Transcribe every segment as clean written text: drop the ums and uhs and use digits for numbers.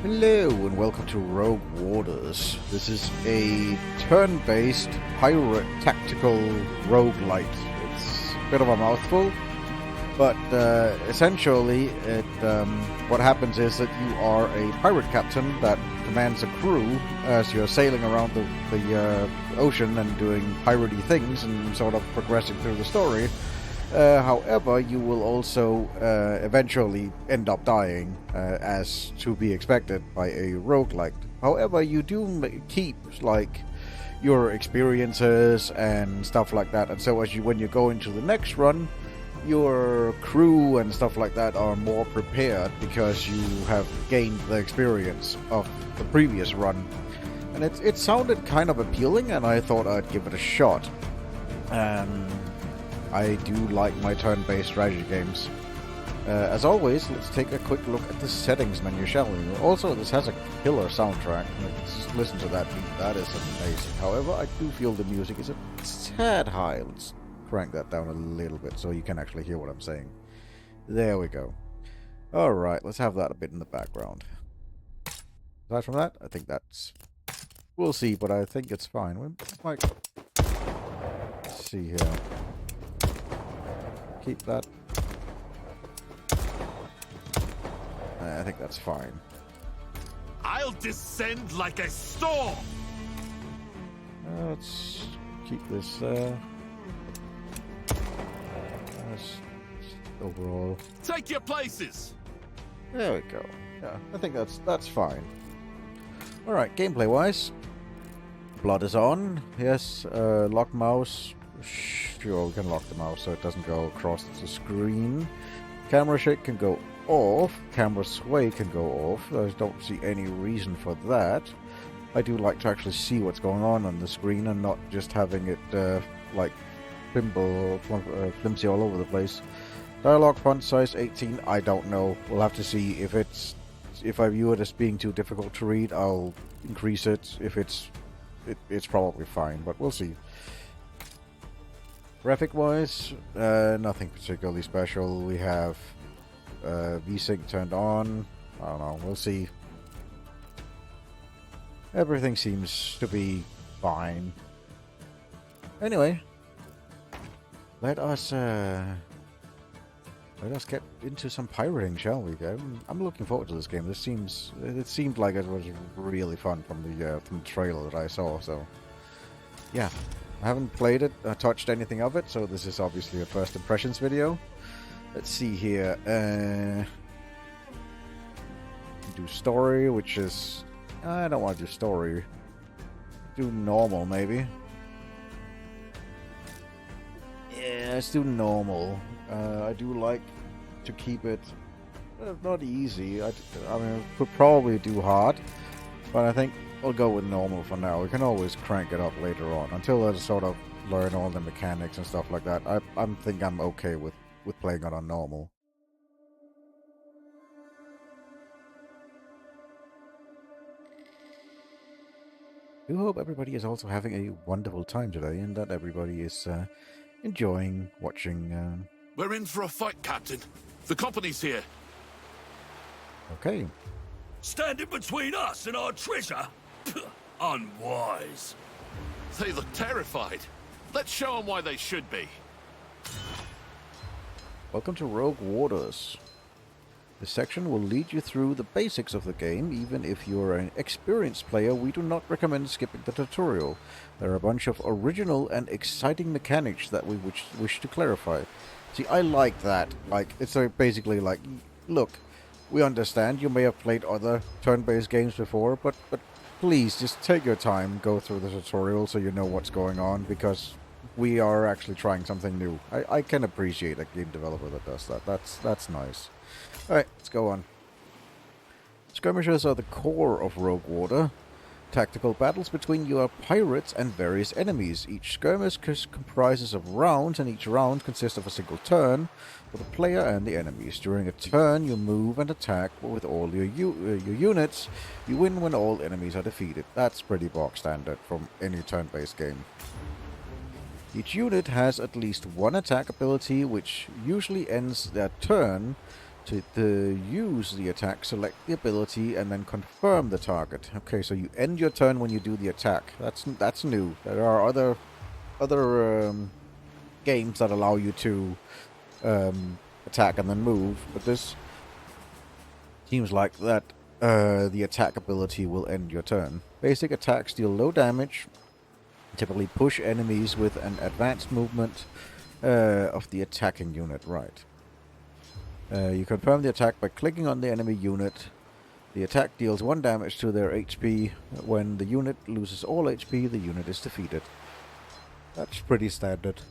Hello and welcome to Rogue Waters. This is a turn-based pirate tactical roguelite. It's a bit of a mouthful, but essentially what happens is that you are a pirate captain that commands a crew as you're sailing around the ocean and doing piratey things and sort of progressing through the story. However, you will also eventually end up dying, as to be expected by a roguelike. However, you do keep like your experiences and stuff like that, and so when you go into the next run, your crew and stuff like that are more prepared because you have gained the experience of the previous run. And it sounded kind of appealing, and I thought I'd give it a shot. I do like my turn-based strategy games. As always, let's take a quick look at the settings menu, shall we? Also, this has a killer soundtrack. Let's listen to that beat. That is amazing. However, I do feel the music is a tad high. Let's crank that down a little bit so you can actually hear what I'm saying. There we go. Alright, let's have that a bit in the background. Aside from that, I think that's... We'll see, but I think it's fine. We might... Let's see here. Keep that. I think that's fine. I'll descend like a storm. Let's keep this overall. Take your places. There we go. Yeah, I think that's fine. All right, gameplay wise, blood is on. Yes, lock mouse. Sure, we can lock the mouse so it doesn't go across the screen. Camera shake can go off. Camera sway can go off. I don't see any reason for that. I do like to actually see what's going on the screen and not just having it like pinball or flimsy all over the place. Dialogue font size 18. I don't know. We'll have to see if I view it as being too difficult to read. I'll increase it. If it's probably fine, but we'll see. Graphic-wise, nothing particularly special. We have VSync turned on. I don't know. We'll see. Everything seems to be fine. Anyway, let us get into some pirating, shall we? I'm looking forward to this game. It seemed like it was really fun from the trailer that I saw. So, yeah. I haven't played it, touched anything of it, so this is obviously a first impressions video. Let's see here. Do story, which is... I don't want to do story. Do normal, maybe. Yeah, let's do normal. I do like to keep it not easy. I mean, I could probably do hard, but I think I'll go with normal for now. We can always crank it up later on until I sort of learn all the mechanics and stuff like that. I think I'm okay with playing it on normal. I do hope everybody is also having a wonderful time today and that everybody is enjoying watching. We're in for a fight, Captain. The company's here. Okay. Standing between us and our treasure? Unwise. They look terrified. Let's show them why they should be. Welcome to Rogue Waters. This section will lead you through the basics of the game. Even if you're an experienced player, we do not recommend skipping the tutorial. There are a bunch of original and exciting mechanics that we wish to clarify. See, I like that. Like, it's basically like, look, we understand you may have played other turn-based games before, but please just take your time, go through the tutorial so you know what's going on, because we are actually trying something new. I can appreciate a game developer that does that. That's nice. Alright, let's go on. Skirmishes are the core of Rogue Water. Tactical battles between your pirates and various enemies. Each skirmish comprises of rounds, and each round consists of a single turn for the player and the enemies. During a turn, you move and attack with all your units. You win when all enemies are defeated. That's pretty bog standard from any turn-based game. Each unit has at least one attack ability, which usually ends their turn To use the attack, select the ability and then confirm the target. Okay, so you end your turn when you do the attack. That's new. There are other games that allow you to attack and then move, but this seems like that the attack ability will end your turn. Basic attacks deal low damage, typically push enemies with an advanced movement of the attacking unit. Right. You confirm the attack by clicking on the enemy unit. The attack deals 1 damage to their HP. When the unit loses all HP, the unit is defeated. That's pretty standard.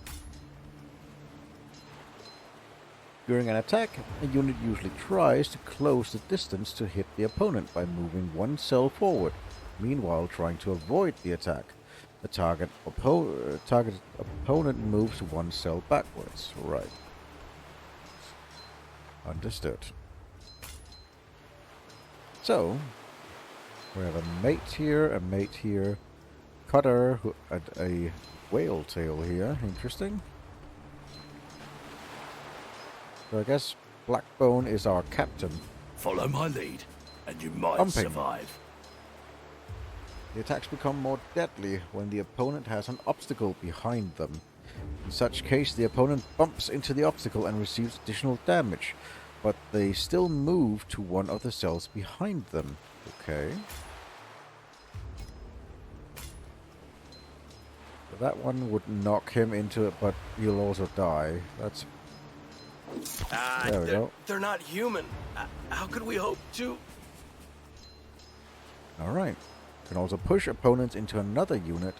During an attack, a unit usually tries to close the distance to hit the opponent by moving 1 cell forward, meanwhile trying to avoid the attack. The target opponent moves 1 cell backwards. Right. Understood. So, we have a mate here, cutter, and a whale tail here. Interesting. So I guess Blackbone is our captain. Follow my lead, and you might Pumping. survive. The attacks become more deadly when the opponent has an obstacle behind them. In such case, the opponent bumps into the obstacle and receives additional damage, but they still move to one of the cells behind them. Okay. So that one would knock him into it, but he'll also die. That's... There we go. They're not human. How could we hope to? Alright. You can also push opponents into another unit.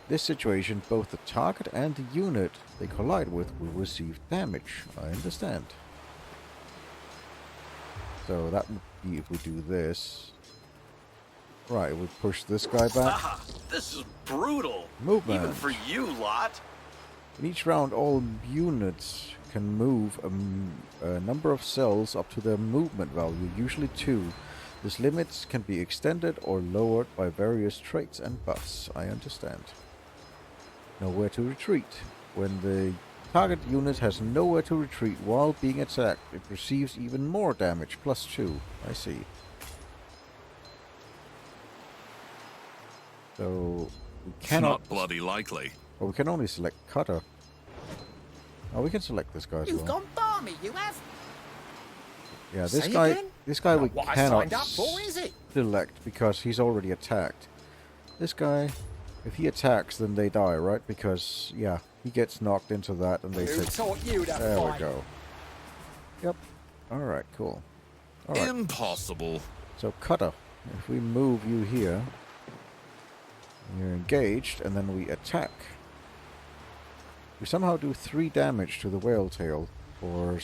This situation, both the target and the unit they collide with will receive damage. I understand. So that would be if we do this. Right, we push this guy back. Ah, this is brutal. Movement. Even for you, lot. In each round, all units can move a number of cells up to their movement value, usually 2. This limit can be extended or lowered by various traits and buffs. I understand. Nowhere to retreat. When the target unit has nowhere to retreat while being attacked, it receives even more damage, +2. I see. So we cannot. It's not bloody likely. Well, we can only select cutter. Oh, we can select this guy as You've well. gone balmy, you have. Yeah, Say this guy. again? This guy we Not what I cannot signed up for, is it? select because he's already attacked. This guy, if he attacks, then they die, right? Because yeah, he gets knocked into that, and they Who take. taught you to There we fight? go. Yep. All right. Cool. All right. Impossible. So cutter, if we move you here, you're engaged, and then we attack. We somehow do 3 damage to the whale tail, or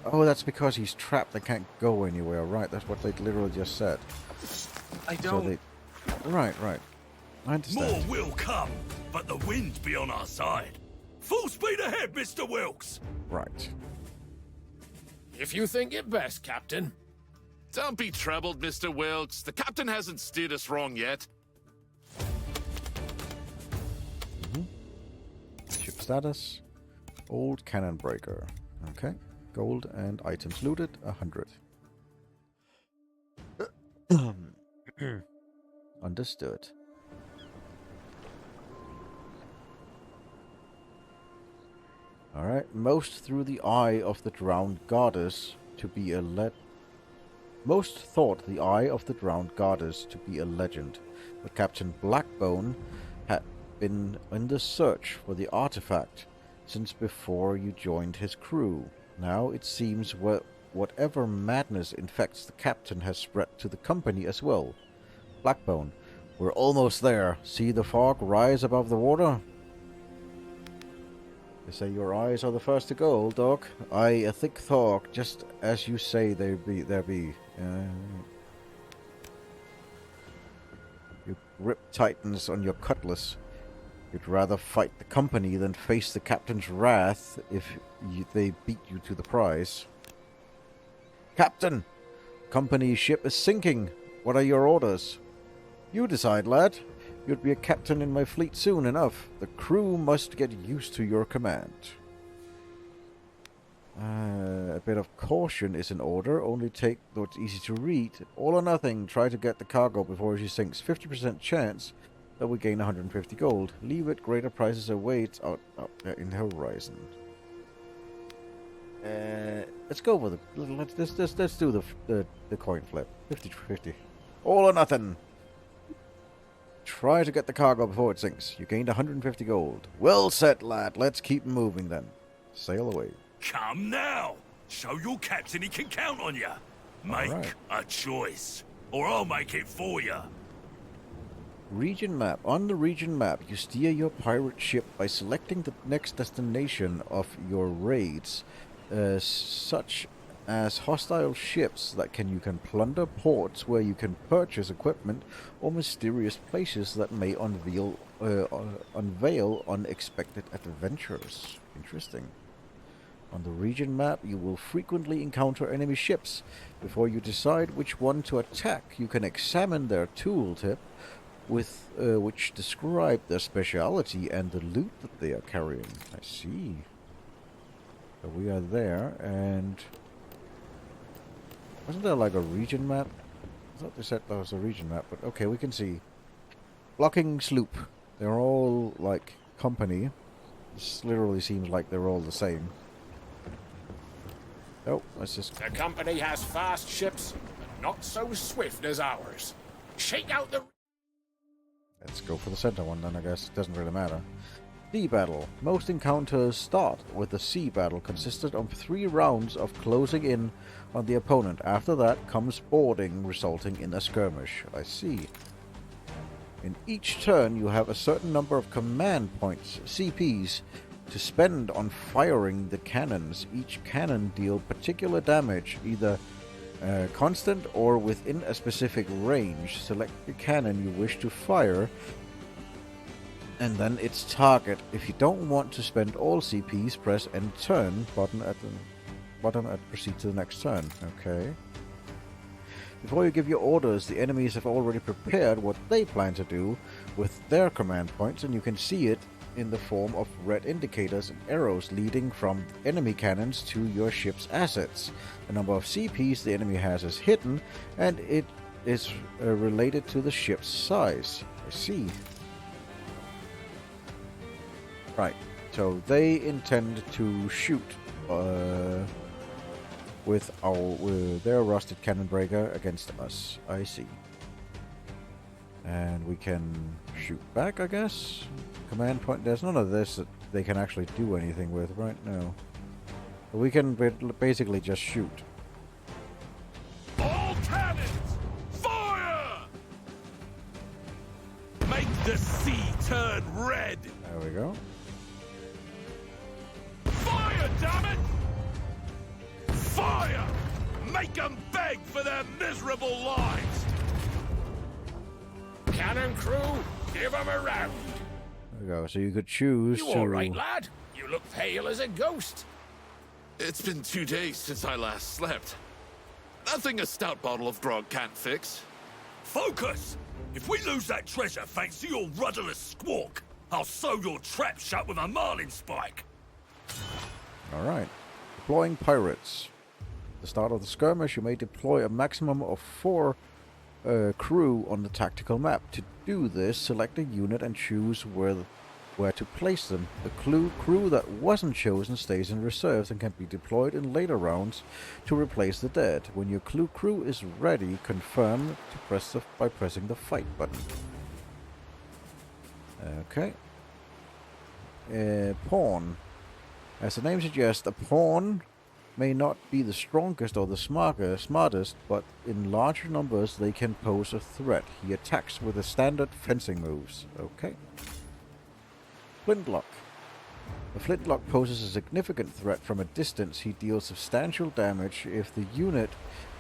oh, that's because he's trapped and can't go anywhere. Right, that's what they literally just said. I So don't. they, right. I More understand. will come, but the wind be on our side. Full speed ahead, Mr. Wilkes. Right. If you think it best, Captain. Don't be troubled, Mr. Wilkes. The captain hasn't steered us wrong yet. Ship status. Old cannon breaker. Okay. Gold and items looted 100. Understood. Alright. Most through the eye of the drowned goddess to be a Most thought the eye of the drowned goddess to be a legend, but Captain Blackbone had been in the search for the artifact since before you joined his crew. Now it seems whatever madness infects the captain has spread to the company as well. Blackbone, we're almost there. See the fog rise above the water? They say your eyes are the first to go, old dog. Aye, a thick fog, just as you say there be. You grip tightens on your cutlass. You'd rather fight the company than face the captain's wrath if they beat you to the prize. Captain! Company ship is sinking. What are your orders? You decide, lad. You'd be a captain in my fleet soon enough. The crew must get used to your command. A bit of caution is in order. Only take what's easy to read. All or nothing. Try to get the cargo before she sinks. 50% chance that we gain 150 gold. Leave it. Greater prizes await out there in the horizon. Let's go with it. Let's do the coin flip. 50-50. All or nothing. Try to get the cargo before it sinks. You gained 150 gold. Well said, lad. Let's keep moving then. Sail away. Come now! Show your captain he can count on you. Make a choice, or I'll make it for you. Region map. On the region map, you steer your pirate ship by selecting the next destination of your raids, such as hostile ships that you can plunder, ports where you can purchase equipment, or mysterious places that may unveil unexpected adventures. Interesting. On the region map, you will frequently encounter enemy ships. Before you decide which one to attack, you can examine their tooltip, with which describe their speciality and the loot that they are carrying. I see. So we are there, and wasn't there like a region map? I thought they said that was a region map, but okay, we can see. Blocking sloop. They're all like company. This literally seems like they're all the same. Oh, let's just... The company has fast ships, but not so swift as ours. Shake out the... Let's go for the center one then, I guess. It doesn't really matter. Sea battle. Most encounters start with the sea battle, consisted of 3 rounds of closing in on the opponent. After that comes boarding, resulting in a skirmish. I see. In each turn, you have a certain number of command points, CPs, to spend on firing the cannons. Each cannon deals particular damage, either constant or within a specific range. Select the cannon you wish to fire, and then its target. If you don't want to spend all CPs, press End Turn button at the bottom and proceed to the next turn. Okay. Before you give your orders, the enemies have already prepared what they plan to do with their command points, and you can see it in the form of red indicators and arrows leading from enemy cannons to your ship's assets. The number of CPs the enemy has is hidden, and it is related to the ship's size. I see. Right, so they intend to shoot with their rusted cannon breaker against us. I see. And we can shoot back, I guess. Command point. There's none of this that they can actually do anything with, right? No. But we can basically just shoot. All cannons, fire! Make the sea turn red. There we go. Fire, damn it! Fire! Make them beg for their miserable lives! Cannon crew, give them a round. There we go. So you could choose You to... all right, lad? You look pale as a ghost. It's been 2 days since I last slept. Nothing a stout bottle of grog can't fix. Focus! If we lose that treasure thanks to your rudderless squawk, I'll sew your trap shut with a marlin spike. Alright. Deploying pirates. At the start of the skirmish, you may deploy a maximum of 4 crew on the tactical map. To do this, select a unit and choose where to place them. The crew that wasn't chosen stays in reserves and can be deployed in later rounds to replace the dead. When your crew is ready, confirm by pressing the fight button. Okay. Pawn. As the name suggests, a pawn may not be the strongest or the smartest, but in larger numbers they can pose a threat. He attacks with the standard fencing moves. Okay. Flintlock. The flintlock poses a significant threat from a distance. He deals substantial damage if the unit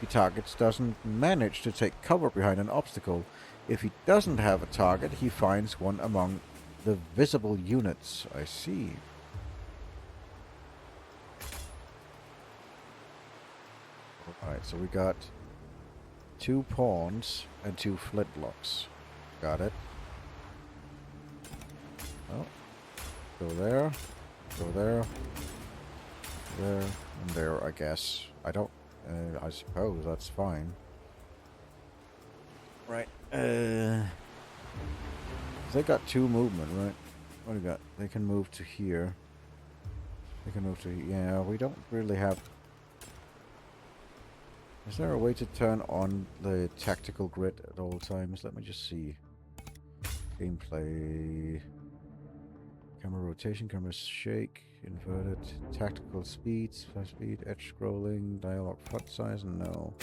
he targets doesn't manage to take cover behind an obstacle. If he doesn't have a target, he finds one among the visible units. I see. Alright, so we got 2 pawns and 2 flintlocks. Got it. Oh. Go there. Go there. There. there, I guess. I don't... I suppose that's fine. Right. They got 2 movement, right? What do we got? They can move to here. They can move to... Yeah, we don't really have... Is there a way to turn on the tactical grid at all times? Let me just see. Gameplay... Camera rotation, camera shake, inverted, tactical speeds, fast speed, edge scrolling, dialogue font size, no.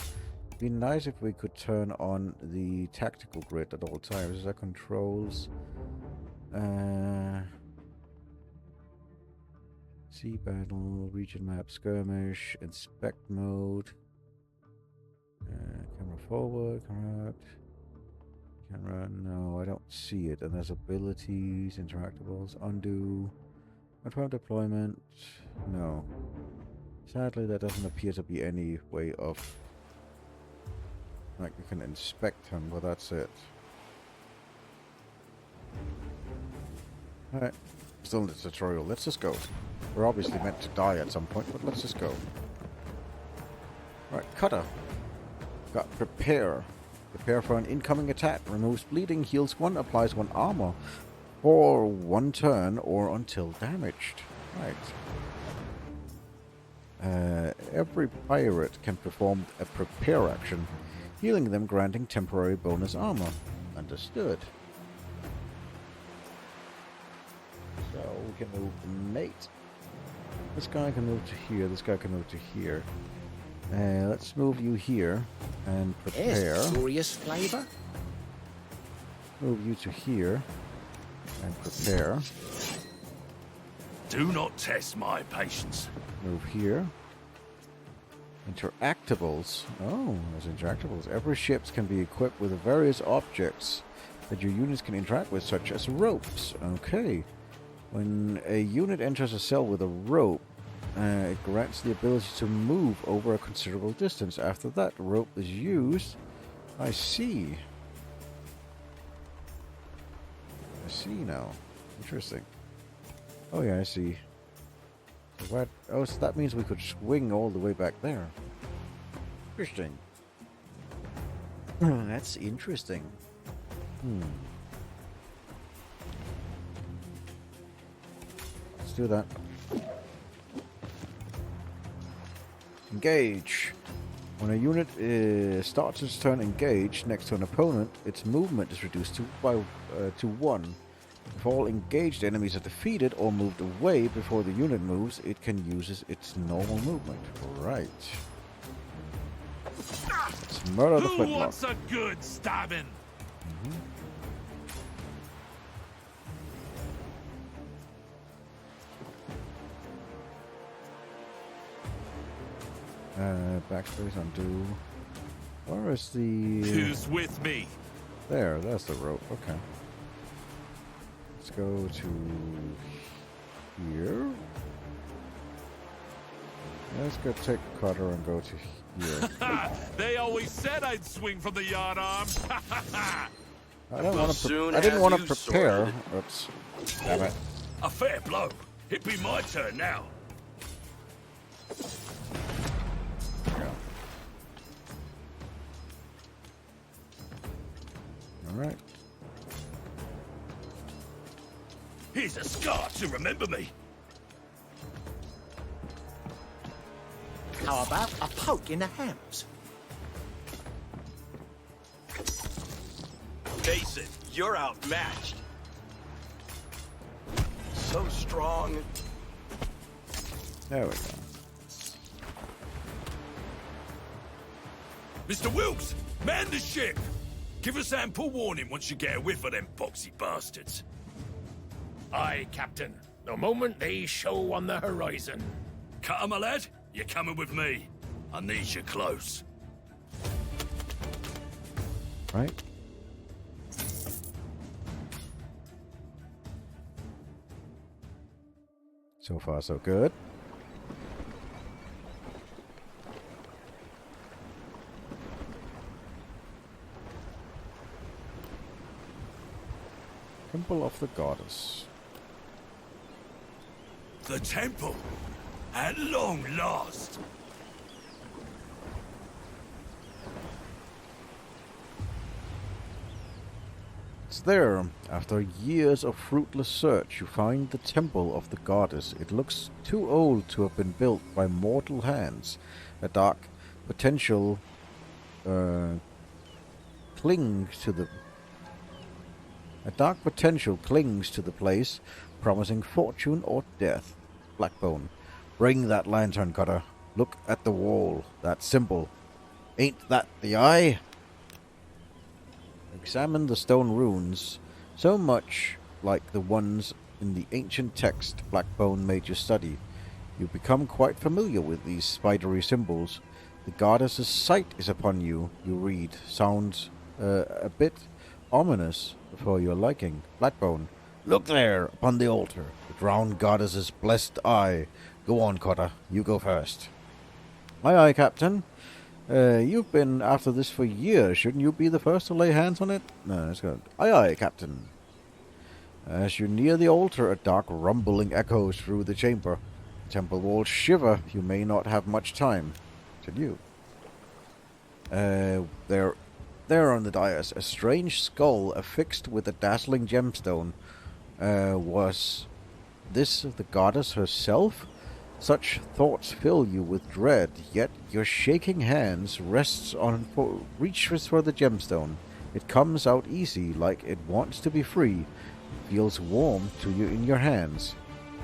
It'd be nice if we could turn on the tactical grid at all times. Is there controls? Sea battle, region map, skirmish, inspect mode. Camera forward, camera out. Camera, no, I don't see it. And there's abilities, interactables, undo, confirm deployment, no. Sadly, there doesn't appear to be any way of, like, you can inspect him, but that's it. Alright, still in the tutorial. Let's just go. We're obviously meant to die at some point, but let's just go. Right, cutter. Got prepare. Prepare for an incoming attack. Removes bleeding, heals 1, applies 1 armor for 1 turn or until damaged. Right. Every pirate can perform a prepare action, healing them, granting temporary bonus armor. Understood. So we can move the mate. This guy can move to here. This guy can move to here. Let's move you here and prepare. There's curious flavor. Move you to here and prepare. Do not test my patience. Move here. Interactables. Oh, there's interactables. Every ship can be equipped with various objects that your units can interact with, such as ropes. Okay. When a unit enters a cell with a rope, it grants the ability to move over a considerable distance. After that, the rope is used. I see. I see now. Interesting. Oh yeah, I see. What? Oh, so that means we could swing all the way back there. Interesting. That's interesting. Let's do that. Engage. When a unit starts its turn engaged next to an opponent, its movement is reduced to 1. If all engaged enemies are defeated or moved away before the unit moves, it can use its normal movement. Right. Let's murder the Who flintlock. wants a good stabbing? Backspace, undo. Where is the... Who's with me? There's the rope. Okay. Let's go to here. Let's go take cutter and go to here. They always said I'd swing from the yardarm. I don't We'll want to. soon I didn't have want to you prepare. sorted. Oops. Damn it. A fair blow. It'd be my turn now. Yeah. All right. Here's a scar to remember me. How about a poke in the hams? Face it, you're outmatched. So strong. There we go. Mr. Wilkes, man the ship. Give us ample warning once you get a whiff of them boxy bastards. Aye, Captain. The moment they show on the horizon. Cutter, my lad, you're coming with me. I need you close. Right. So far, so good. Temple of the Goddess. The temple. At long last. It's there. After years of fruitless search, you find the temple of the goddess. It looks too old to have been built by mortal hands. A dark potential clings to the place, promising fortune or death. Blackbone. Bring that lantern, Cutter. Look at the wall. That symbol. Ain't that the eye? Examine the stone runes, so much like the ones in the ancient text Blackbone made you study. You become quite familiar with these spidery symbols. The goddess's sight is upon you, you read. Sounds a bit ominous for your liking. Blackbone. Look there, upon the altar. The drowned goddess's blessed eye. Go on, Cotter. You go first. Aye, aye, Captain. You've been after this for years. Shouldn't you be the first to lay hands on it? No, it's good. Aye, aye, Captain. As you near the altar, a dark rumbling echoes through the chamber. The temple walls shiver. You may not have much time. Said you. There on the dais, a strange skull affixed with a dazzling gemstone. Was this the goddess herself? Such thoughts fill you with dread, yet your shaking hands reaches for the gemstone. It comes out easy, like it wants to be free. It feels warm to you in your hands.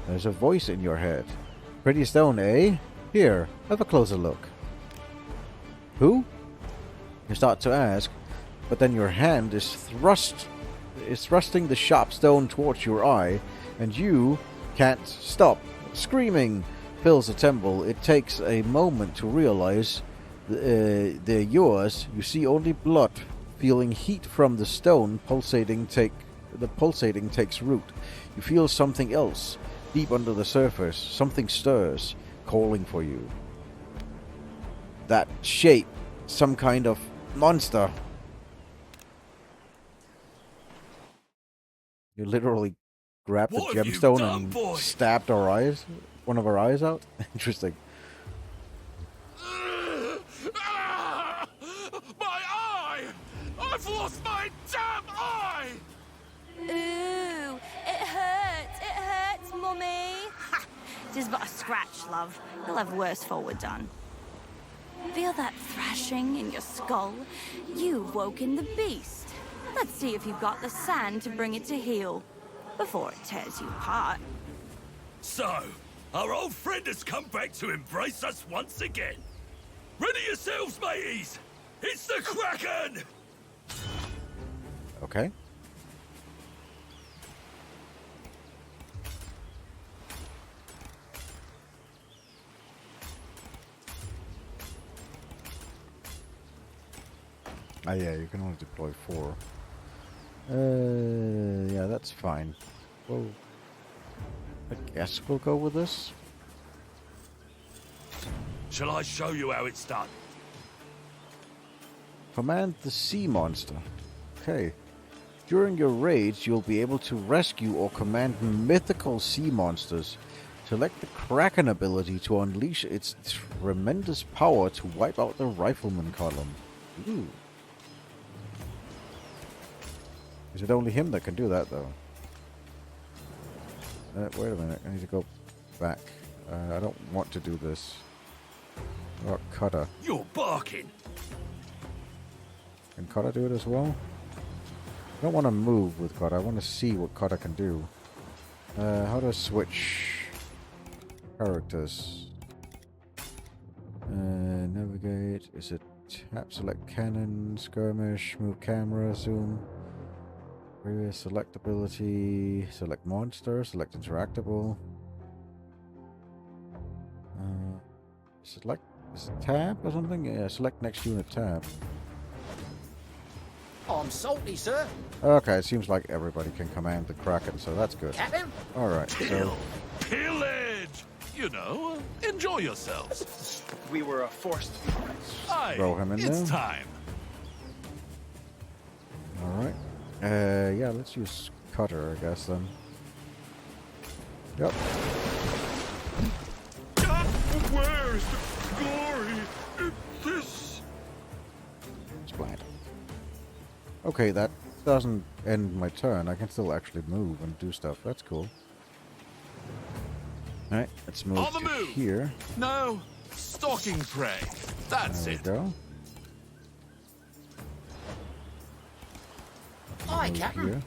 There's a voice in your head. Pretty stone, eh? Here, have a closer look. Who? You start to ask, but then your hand is thrusting the sharp stone towards your eye, and you can't stop. Screaming fills the temple. It takes a moment to realize they're yours. You see only blood. Feeling heat from the stone pulsating takes root. You feel something else deep under the surface. Something stirs, calling for you. That shape, some kind of monster. You literally grabbed the gemstone and stabbed our eyes. One of our eyes out? Interesting. My eye! I've lost my damn eye! Ooh, it hurts, mummy. Ha! Tis but a scratch, love. You'll have worse forward done. Feel that thrashing in your skull? You've woken the beast. Let's see if you've got the sand to bring it to heel, before it tears you apart. So, our old friend has come back to embrace us once again. Ready yourselves, mateys! It's the Kraken! Okay. Ah, yeah, you can only deploy 4. Yeah, that's fine. Well, I guess we'll go with this. Shall I show you how it's done? Command the sea monster. Okay. During your raids, you'll be able to rescue or command mythical sea monsters. Select the Kraken ability to unleash its tremendous power to wipe out the rifleman column. Ooh. Is it only him that can do that, though? Wait a minute. I need to go back. I don't want to do this. What about Cutter? You're barking! Can Cutter do it as well? I don't want to move with Cutter. I want to see what Cutter can do. How do I switch characters? Navigate. Is it tap, select cannon, skirmish, move camera, zoom? Previous select ability, select monster, select interactable. Select, is it tab or something? Yeah, select next unit tab. I'm salty, sir. Okay, it seems like everybody can command the Kraken, so that's good. Captain? Alright, so... Pillage! You know, enjoy yourselves. We were forced to be friends. Aye, Throw him in it's there. time. Alright. Yeah, let's use Cutter, I guess, then. Yep. Where is the glory in this? Splat. Okay, that doesn't end my turn. I can still actually move and do stuff. That's cool. Alright, let's move On the to move. here. No, stalking prey. That's There we it. go. Hi, Move Captain. here.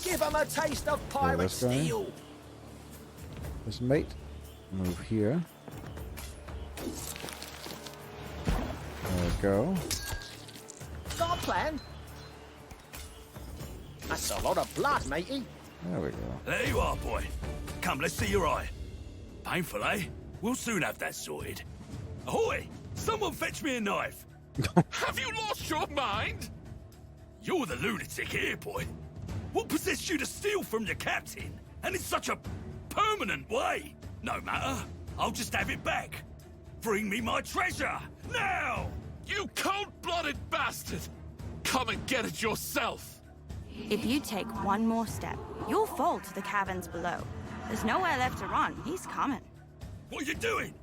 Give 'em a taste of pirate this guy. steel. This mate. Move here. There we go. Got a plan? That's a lot of blood, matey. There we go. There you are, boy. Come, let's see your eye. Painful, eh? We'll soon have that sorted. Ahoy! Someone fetch me a knife. Have you lost your mind? You're the lunatic here, boy. What possessed you to steal from your captain? And in such a permanent way? No matter. I'll just have it back. Bring me my treasure, now! You cold-blooded bastard! Come and get it yourself! If you take one more step, you'll fall to the caverns below. There's nowhere left to run. He's coming. What are you doing?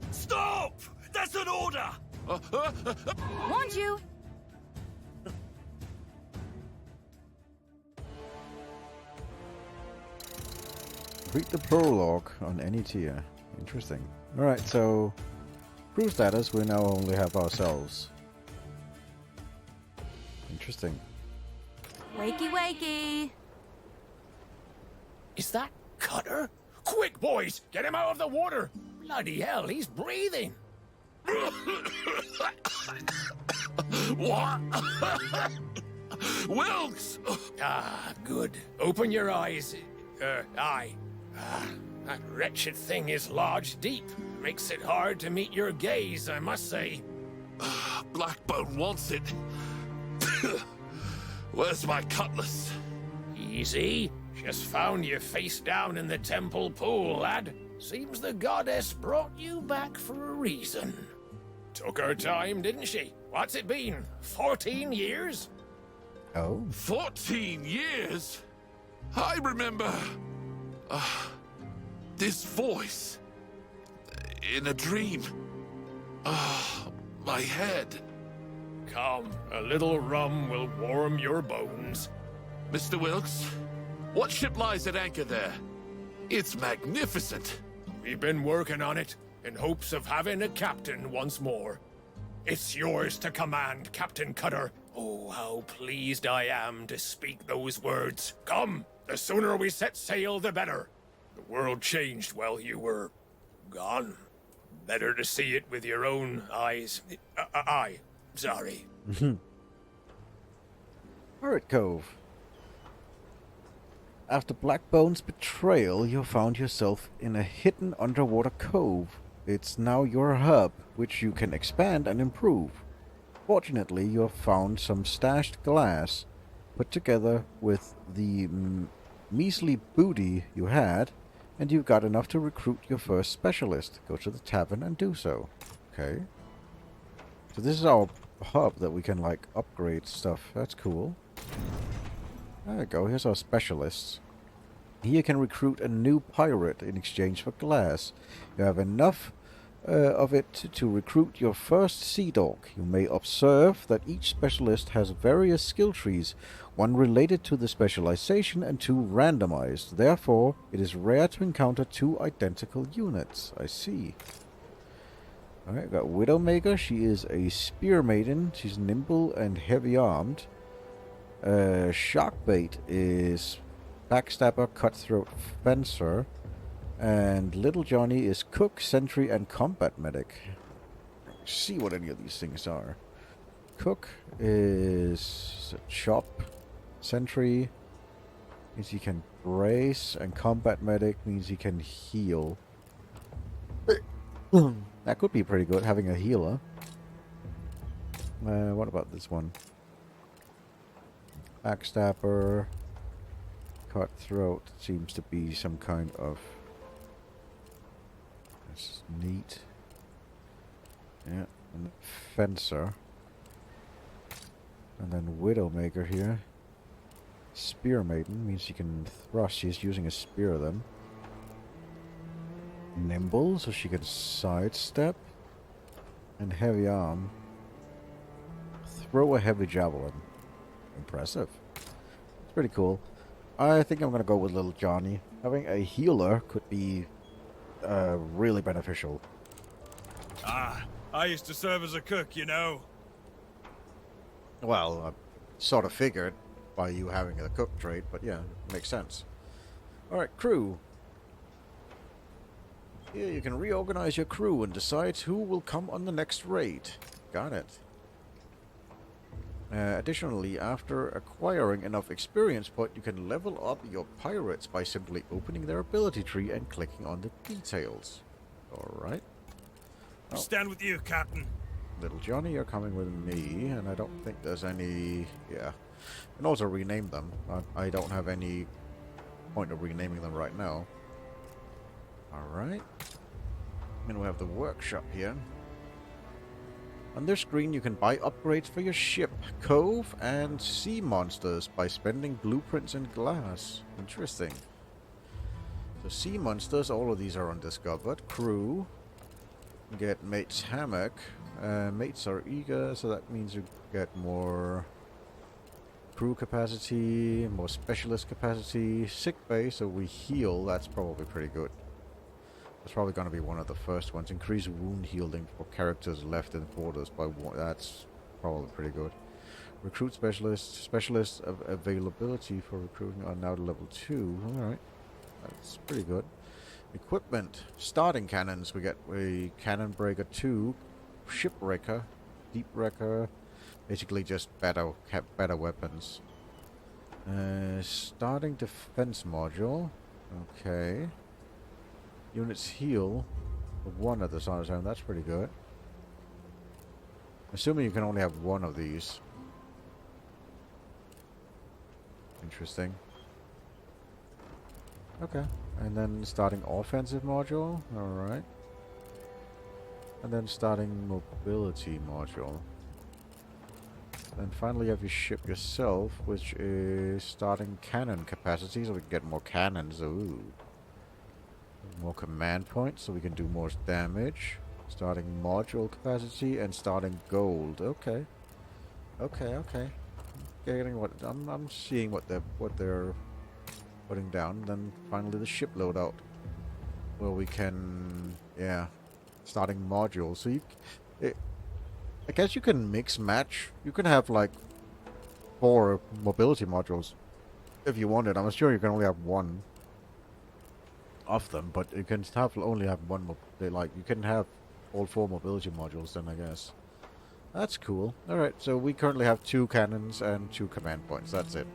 Stop! That's an order! Warned you. Read the prologue on any tier. Interesting. Alright, so crew status, we now only have ourselves. Interesting. Wakey, wakey. Is that Cutter? Quick, boys! Get him out of the water! Bloody hell, he's breathing! What? Wilkes! Ah, good. Open your eyes. Aye. Ah, that wretched thing is lodged deep. Makes it hard to meet your gaze, I must say. Blackbone wants it. Where's my cutlass? Easy. Just found you face down in the temple pool, lad. Seems the goddess brought you back for a reason. Took her time, didn't she? What's it been? 14 years? Oh? 14 years? I remember... this voice. In a dream. My head. Come, a little rum will warm your bones. Mr. Wilkes, what ship lies at anchor there? It's magnificent. We've been working on it, in hopes of having a captain once more. It's yours to command, Captain Cutter. Oh, how pleased I am to speak those words. Come, the sooner we set sail, the better. The world changed while you were gone. Better to see it with your own eyes. Aye, sorry. Pirate Cove. After Blackbone's betrayal, you found yourself in a hidden underwater cove. It's now your hub, which you can expand and improve. Fortunately, you have found some stashed glass, put together with the measly booty you had, and you've got enough to recruit your first specialist. Go to the tavern and do so. Okay. So this is our hub that we can, like, upgrade stuff. That's cool. There we go, here's our specialists. Here you can recruit a new pirate in exchange for glass. You have enough of it to recruit your first sea dog. You may observe that each specialist has various skill trees, one related to the specialization and two randomized. Therefore, it is rare to encounter two identical units. I see. Alright, got Widowmaker. She is a spear maiden. She's nimble and heavy armed. Sharkbait is backstabber, cutthroat, fencer, and Little Johnny is cook, sentry, and combat medic. Let's see what any of these things are. Cook is chop, sentry means he can brace, and combat medic means he can heal. That could be pretty good, having a healer. What about this one? Backstabber, cutthroat seems to be some kind of... That's neat. Yeah, and fencer. And then Widowmaker here. Spear maiden means you can thrust. She's using a spear then. Nimble, so she can sidestep. And heavy arm. Throw a heavy javelin. Impressive. It's pretty cool. I think I'm going to go with little Johnny. Having a healer could be really beneficial. Ah, I used to serve as a cook, you know. Well, I sort of figured by you having a cook trait, but yeah, makes sense. Alright, crew. Here you can reorganize your crew and decide who will come on the next raid. Got it. Additionally, after acquiring enough experience point, you can level up your pirates by simply opening their ability tree and clicking on the details. Alright. I stand with you, Captain. Little Johnny, you're coming with me, and I don't think there's any... Yeah. And also rename them. I don't have any point of renaming them right now. Alright. And we have the workshop here. On this screen you can buy upgrades for your ship, cove, and sea monsters by spending blueprints and glass. Interesting. So sea monsters, all of these are undiscovered. Crew. Get mate's hammock. Mates are eager, so that means you get more crew capacity, more specialist capacity. Sick bay, so we heal. That's probably pretty good. That's probably going to be one of the first ones. Increase wound healing for characters left in quarters by one. That's probably pretty good. Recruit specialist. Specialist availability for recruiting are now to level 2. Alright. That's pretty good. Equipment. Starting cannons. We get a cannon breaker 2. Shipwrecker. Deep wrecker. Basically just better weapons. Starting defense module. Okay. Units heal for 1 at the start of the time. That's pretty good. Assuming you can only have 1 of these. Interesting. Okay. And then starting offensive module. Alright. And then starting mobility module. And finally you have your ship yourself, which is starting cannon capacity, so we can get more cannons. Ooh. More command points, so we can do more damage. Starting module capacity and starting gold. Okay. Okay. Getting what I'm seeing what they're putting down. Then finally the ship loadout, where we can starting modules. So I guess you can mix match. You can have like 4 mobility modules if you wanted. I'm sure you can only have 1 of them, but you can only have 1. Like you can have all 4 mobility modules. Then I guess that's cool. All right, so we currently have 2 cannons and 2 command points. That's it.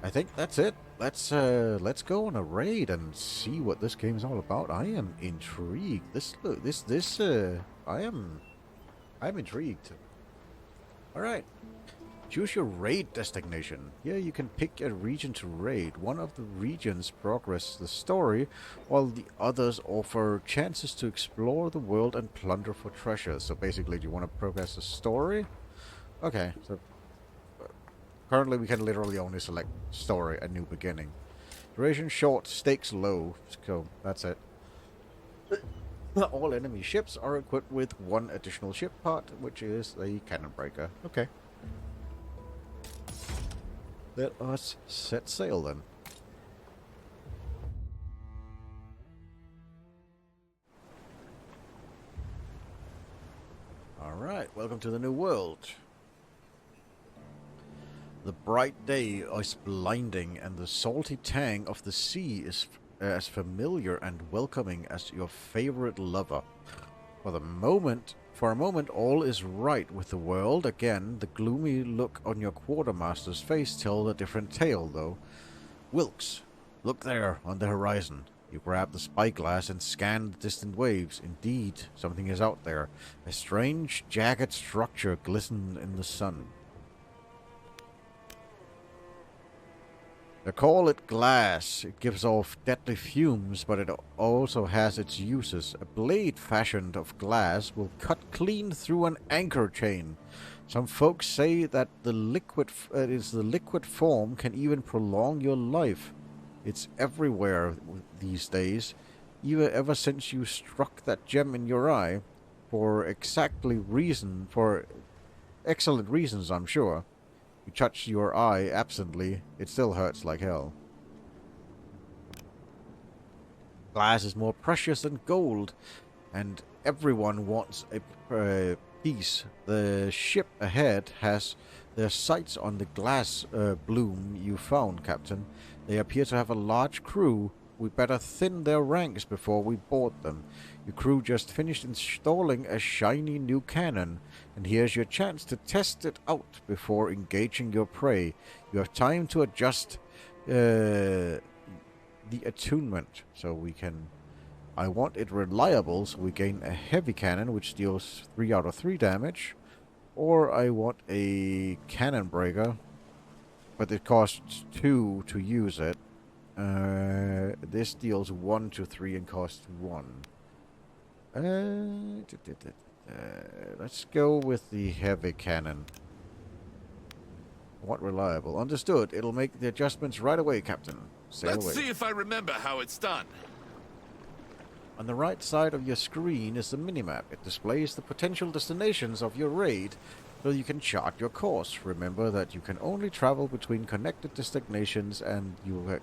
I think that's it. Let's go on a raid and see what this game is all about. I am intrigued. I'm intrigued. All right. Choose your raid destination. Here you can pick a region to raid. One of the regions progress the story, while the others offer chances to explore the world and plunder for treasure. So basically, do you want to progress the story? Okay, so currently we can literally only select story, a new beginning. Duration short, stakes low. So that's it. All enemy ships are equipped with 1 additional ship part, which is the cannon breaker. Okay. Let us set sail then. Alright, welcome to the new world. The bright day is blinding, and the salty tang of the sea is as familiar and welcoming as your favorite lover. For a moment, all is right with the world. Again, the gloomy look on your quartermaster's face tells a different tale, though. Wilkes, look there on the horizon. You grab the spyglass and scan the distant waves. Indeed, something is out there. A strange, jagged structure glistened in the sun. They call it glass. It gives off deadly fumes, but it also has its uses. A blade fashioned of glass will cut clean through an anchor chain. Some folks say that the liquid form can even prolong your life. It's everywhere these days. even ever since you struck that gem in your eye, for excellent reasons, I'm sure. You touch your eye absently, it still hurts like hell. Glass is more precious than gold, and everyone wants a piece. The ship ahead has their sights on the glass bloom you found, Captain. They appear to have a large crew. We better thin their ranks before we board them. Your crew just finished installing a shiny new cannon, and here's your chance to test it out before engaging your prey. You have time to adjust the attunement, so we can... I want it reliable, so we gain a heavy cannon, which deals 3 out of 3 damage. Or I want a cannon breaker, but it costs 2 to use it. This deals 1 to 3 and costs 1. Let's go with the heavy cannon. What reliable? Understood. It'll make the adjustments right away, Captain. Sail away. Let's see if I remember how it's done. On the right side of your screen is the minimap. It displays the potential destinations of your raid, so you can chart your course. Remember that you can only travel between connected destinations, and you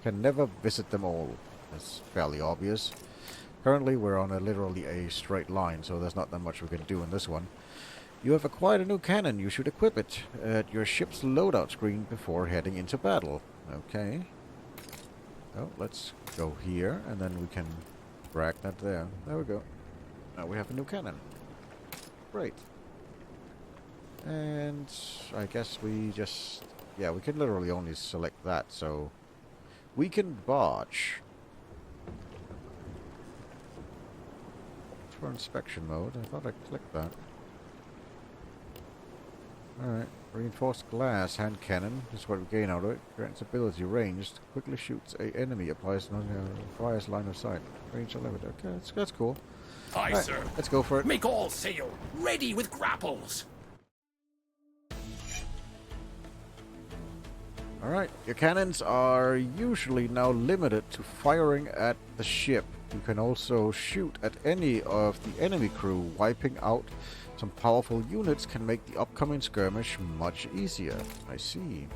can never visit them all. That's fairly obvious. Currently, we're on literally a straight line, so there's not that much we can do in this one. You have acquired a new cannon. You should equip it at your ship's loadout screen before heading into battle. Okay. Oh, let's go here, and then we can drag that there. There we go. Now we have a new cannon. Great. And I guess we just... yeah, we can literally only select that, so... we can barge. For inspection mode. I thought I clicked that. Alright. Reinforced glass hand cannon. This is what we gain out of it. Grants ability ranged. Quickly shoots a enemy. Applies requires line of sight. Range unlimited. Okay, that's cool. Aye, Right, sir. let's go for it. Make all sail. Ready with grapples. Alright, your cannons are usually now limited to firing at the ship. You can also shoot at any of the enemy crew. Wiping out some powerful units can make the upcoming skirmish much easier. I see.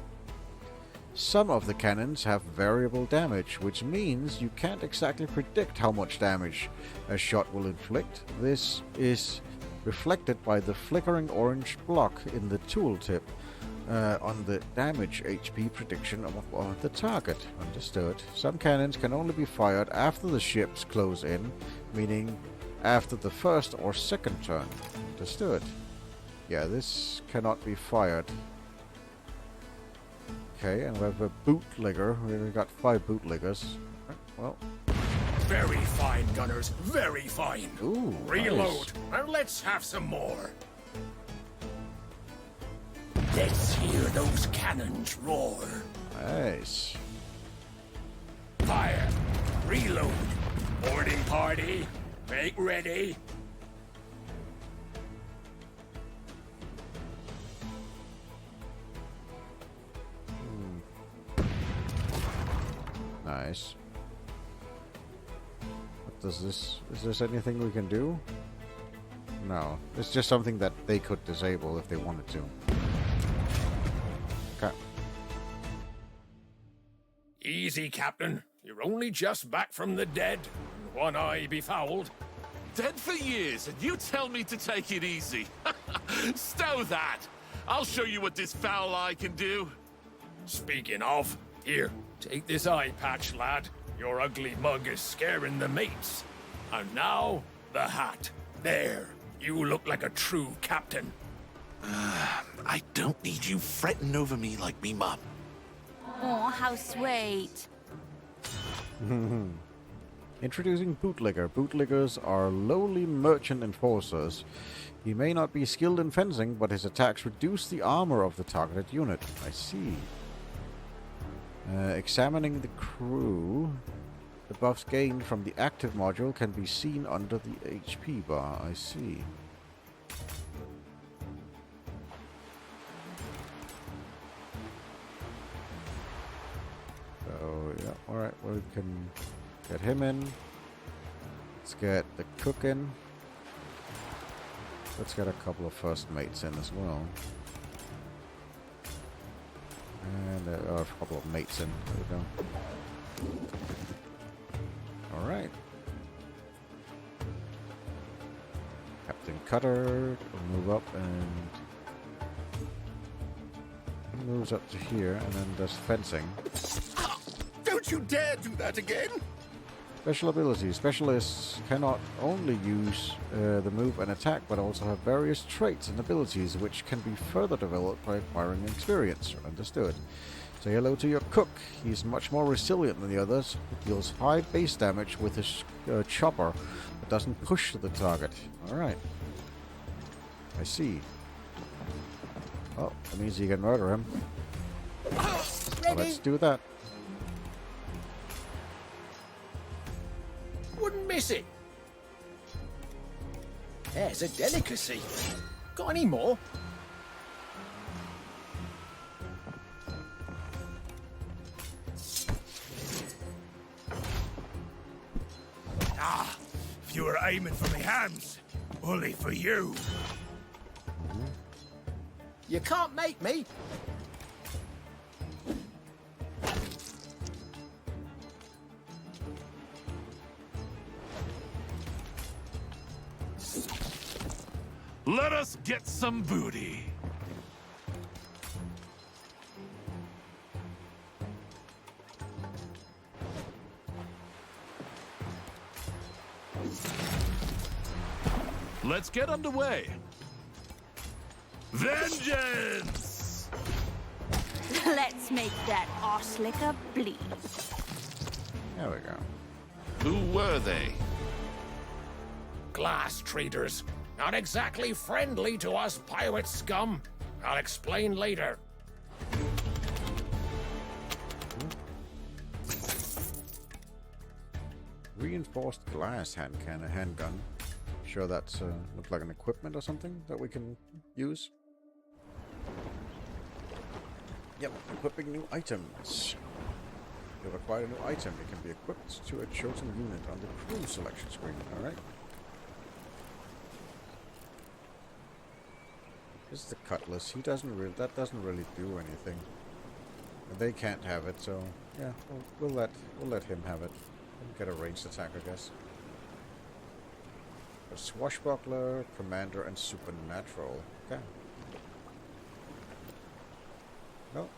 Some of the cannons have variable damage, which means you can't exactly predict how much damage a shot will inflict. This is reflected by the flickering orange block in the tooltip on the damage HP prediction of the target. Understood. Some cannons can only be fired after the ships close in, meaning after the first or second turn. Understood. Yeah, this cannot be fired. Okay, and we have a bootlegger. We've got 5 bootleggers. Right, well. Very fine, gunners. Very fine. Ooh, Reload. nice. And let's have some more. Let's hear those cannons roar. Nice. Fire. Reload. Boarding party. Make ready. Nice. What does this... is this anything we can do? No. It's just something that they could disable if they wanted to. Okay. Easy, Captain. You're only just back from the dead. One eye befouled. Dead for years, and you tell me to take it easy. Stow that. I'll show you what this foul eye can do. Speaking of, here, take this eye patch, lad. Your ugly mug is scaring the mates. And now, the hat. There. You look like a true captain. I don't need you fretting over me like me mum. Oh, how sweet. Introducing Bootlegger. Bootleggers are lowly merchant enforcers. He may not be skilled in fencing, but his attacks reduce the armor of the targeted unit. I see. Examining the crew. The buffs gained from the active module can be seen under the HP bar. I see. So, yeah, alright, well, we can get him in. Let's get the cook in. Let's get a couple of first mates in as well. And there are a couple of mates in. There we go. Alright. Captain Cutter will move up and he moves up to here and then does fencing. Don't you dare do that again! Special abilities. Specialists cannot only use the move and attack, but also have various traits and abilities which can be further developed by acquiring experience. Understood. Say hello to your cook. He's much more resilient than the others. He deals high base damage with his chopper, but doesn't push the target. Alright. I see. Oh, that means you can murder him. So let's do that. Wouldn't miss it. There's a delicacy. Got any more? Ah, if you were aiming for me hands, only for you. You can't make me. Let us get some booty. Let's get underway. Vengeance! Let's make that arse licker bleed. There we go. Who were they? Glass traders. Not exactly friendly to us pirate scum. I'll explain later. Reinforced glass handgun. Sure, that's look like an equipment or something that we can use. Yep, equipping new items. You've acquired a new item. It can be equipped to a chosen unit on the crew selection screen. All right. This is the cutlass. He doesn't really. That doesn't really do anything. And they can't have it, so yeah, we'll let him have it. We'll get a ranged attack, I guess. A swashbuckler, commander, and supernatural. Okay. No.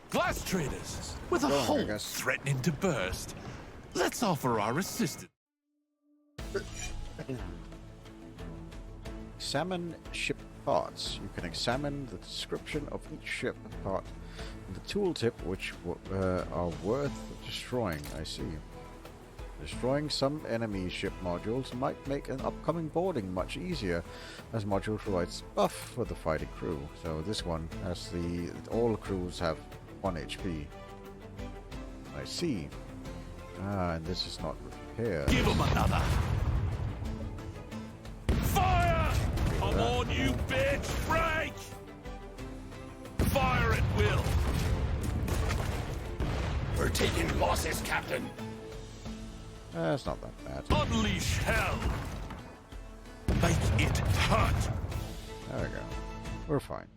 Glass traders, with a Going, I hole guess. threatening to burst. Let's offer our assistance. Examine ship parts. You can examine the description of each ship part and the tooltip which are worth destroying. I see. Destroying some enemy ship modules might make an upcoming boarding much easier, as module provides buff for the fighting crew. So this one has all crews have 1 HP. I see. Ah, and this is not repaired. Give them another. Fire! Come on, you bitch! Break! Fire at will. We're taking losses, Captain. It's not that bad. Unleash hell. Make it hurt. There we go. We're fine.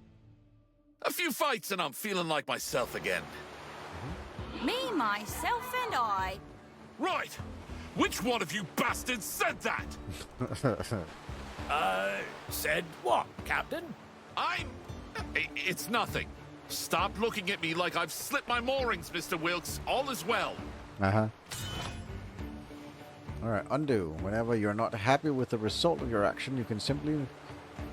A few fights and I'm feeling like myself again. Me, myself, and I. Right. Which one of you bastards said that? Said what, Captain? It's nothing. Stop looking at me like I've slipped my moorings, Mr. Wilkes. All is well. Uh-huh. Alright, undo. Whenever you're not happy with the result of your action, you can simply...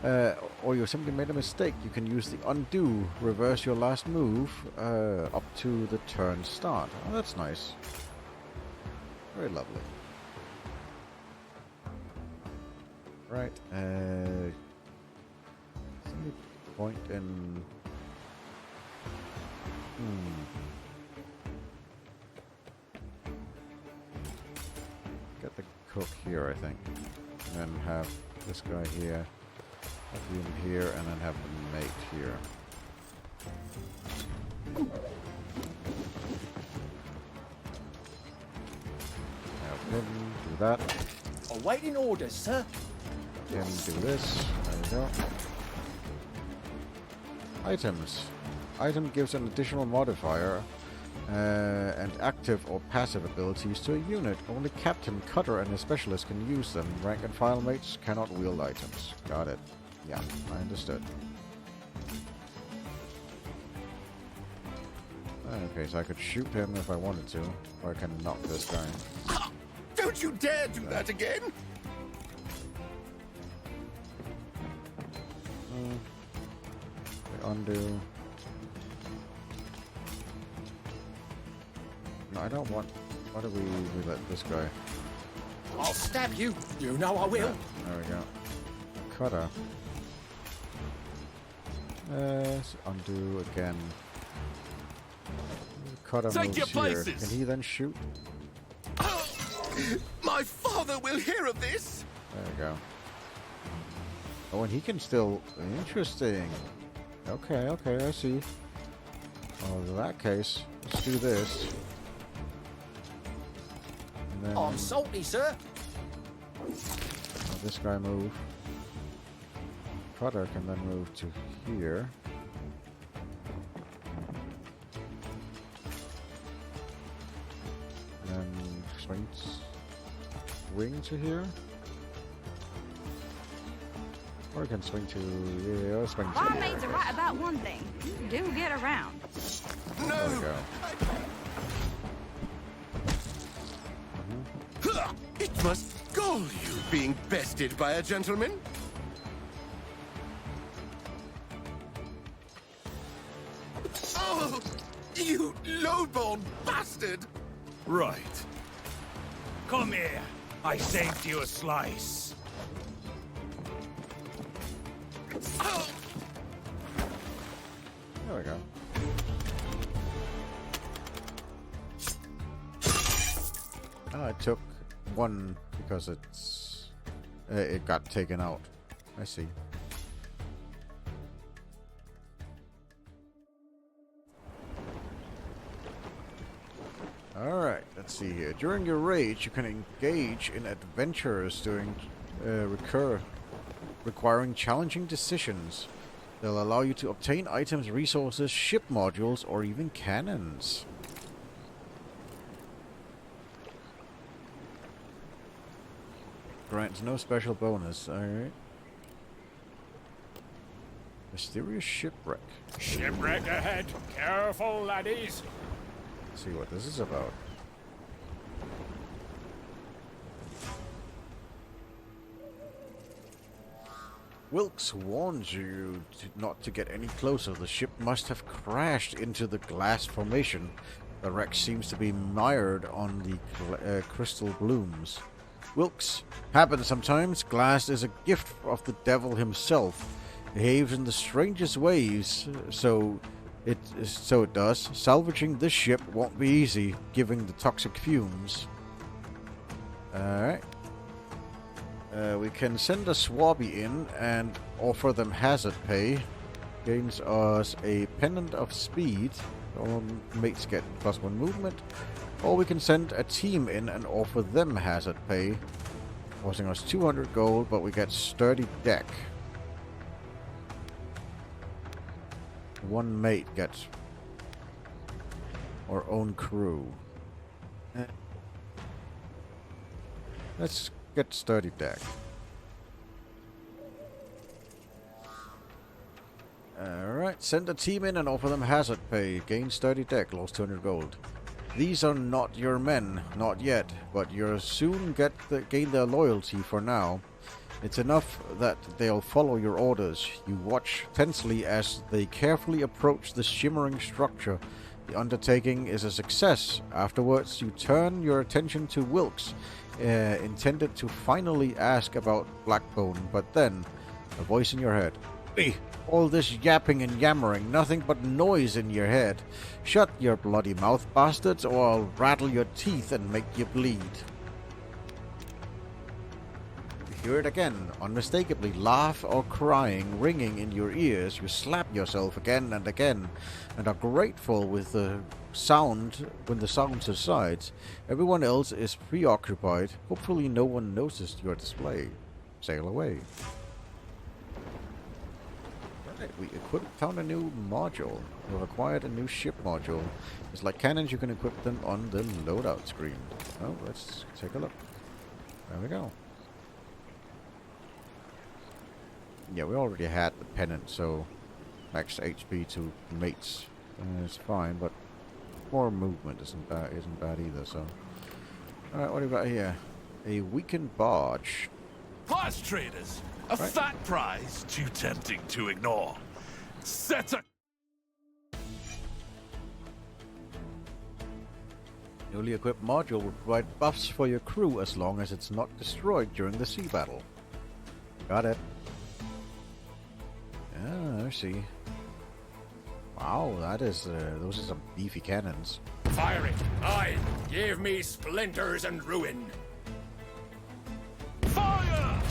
or you simply made a mistake, you can use the undo, reverse your last move up to the turn start. Oh, that's nice. Very lovely. Right, any point in... Get the cook here, I think. And then have this guy here. Have him here, and then have the mate here. Have him do that. Awaiting orders, sir. Then do this. There we go. Items. Item gives an additional modifier and active or passive abilities to a unit. Only Captain, Cutter, and a specialist can use them. Rank and file mates cannot wield items. Got it. Yeah, I understood. Okay, so I could shoot him if I wanted to, or I can knock this guy. Don't you dare do that again! Undo. No, I don't want... Why do we let this guy? I'll stab you. You know I will. Yeah, there we go. Cutter. Undo again. Cutter Take moves your here. places. Can he then shoot? My father will hear of this! There we go. Oh, and he can still... Interesting. Okay, I see. Well, in that case, let's do this. And then I'm salty, sir. let this guy move. Cutter can then move to here. And then swing to here. Or I can swing to... Yeah, I'll swing to Barmaids are right about one thing. You do get around. There we go. It must gall you being bested by a gentleman. Oh, you lowborn bastard! Right. Come here. I saved you a slice. There we go. I took one because it's it got taken out. I see. Alright, let's see here. During your rage, you can engage in adventures requiring challenging decisions. They'll allow you to obtain items, resources, ship modules, or even cannons. Grants no special bonus. Alright. Mysterious shipwreck. Shipwreck ahead. Careful, laddies. Let's see what this is about. Wilkes warns you not to get any closer. The ship must have crashed into the glass formation. The wreck seems to be mired on the crystal blooms. Wilkes, happens sometimes. Glass is a gift of the devil himself. Behaves in the strangest ways, so it does. Salvaging this ship won't be easy, given the toxic fumes. Alright. We can send a swabby in and offer them hazard pay. Gains us a pendant of speed. All mates get +1 movement. Or we can send a team in and offer them hazard pay. Costing us 200 gold, but we get sturdy deck. One mate gets our own crew. Let's get sturdy deck. Alright, send a team in and offer them hazard pay. Gain sturdy deck, lost 200 gold. These are not your men, not yet, but you'll soon gain their loyalty for now. It's enough that they'll follow your orders. You watch tensely as they carefully approach the shimmering structure. The undertaking is a success. Afterwards, you turn your attention to Wilkes, intended to finally ask about Blackbone, but then, a voice in your head. Hey, all this yapping and yammering, nothing but noise in your head. Shut your bloody mouth, bastards, or I'll rattle your teeth and make you bleed. hear it again, unmistakably, laugh or crying ringing in your ears. You slap yourself again and again, and are grateful with the sound when the sound subsides. Everyone else is preoccupied. Hopefully no one noticed your display. Sail away. Right, we found a new module. We've acquired a new ship module. It's like cannons, you can equip them on the loadout screen. Oh, let's take a look. There we go. Yeah, we already had the pennant, so max HP to mates. It's fine, but more movement isn't bad either, so. Alright, what do we got here? A weakened barge. Prize traders, a fat prize too tempting to ignore. Set a Newly equipped module will provide buffs for your crew as long as it's not destroyed during the sea battle. Got it. Ah, I see. Wow, that is those are some beefy cannons. Firing! Aye! Give me splinters and ruin! fire!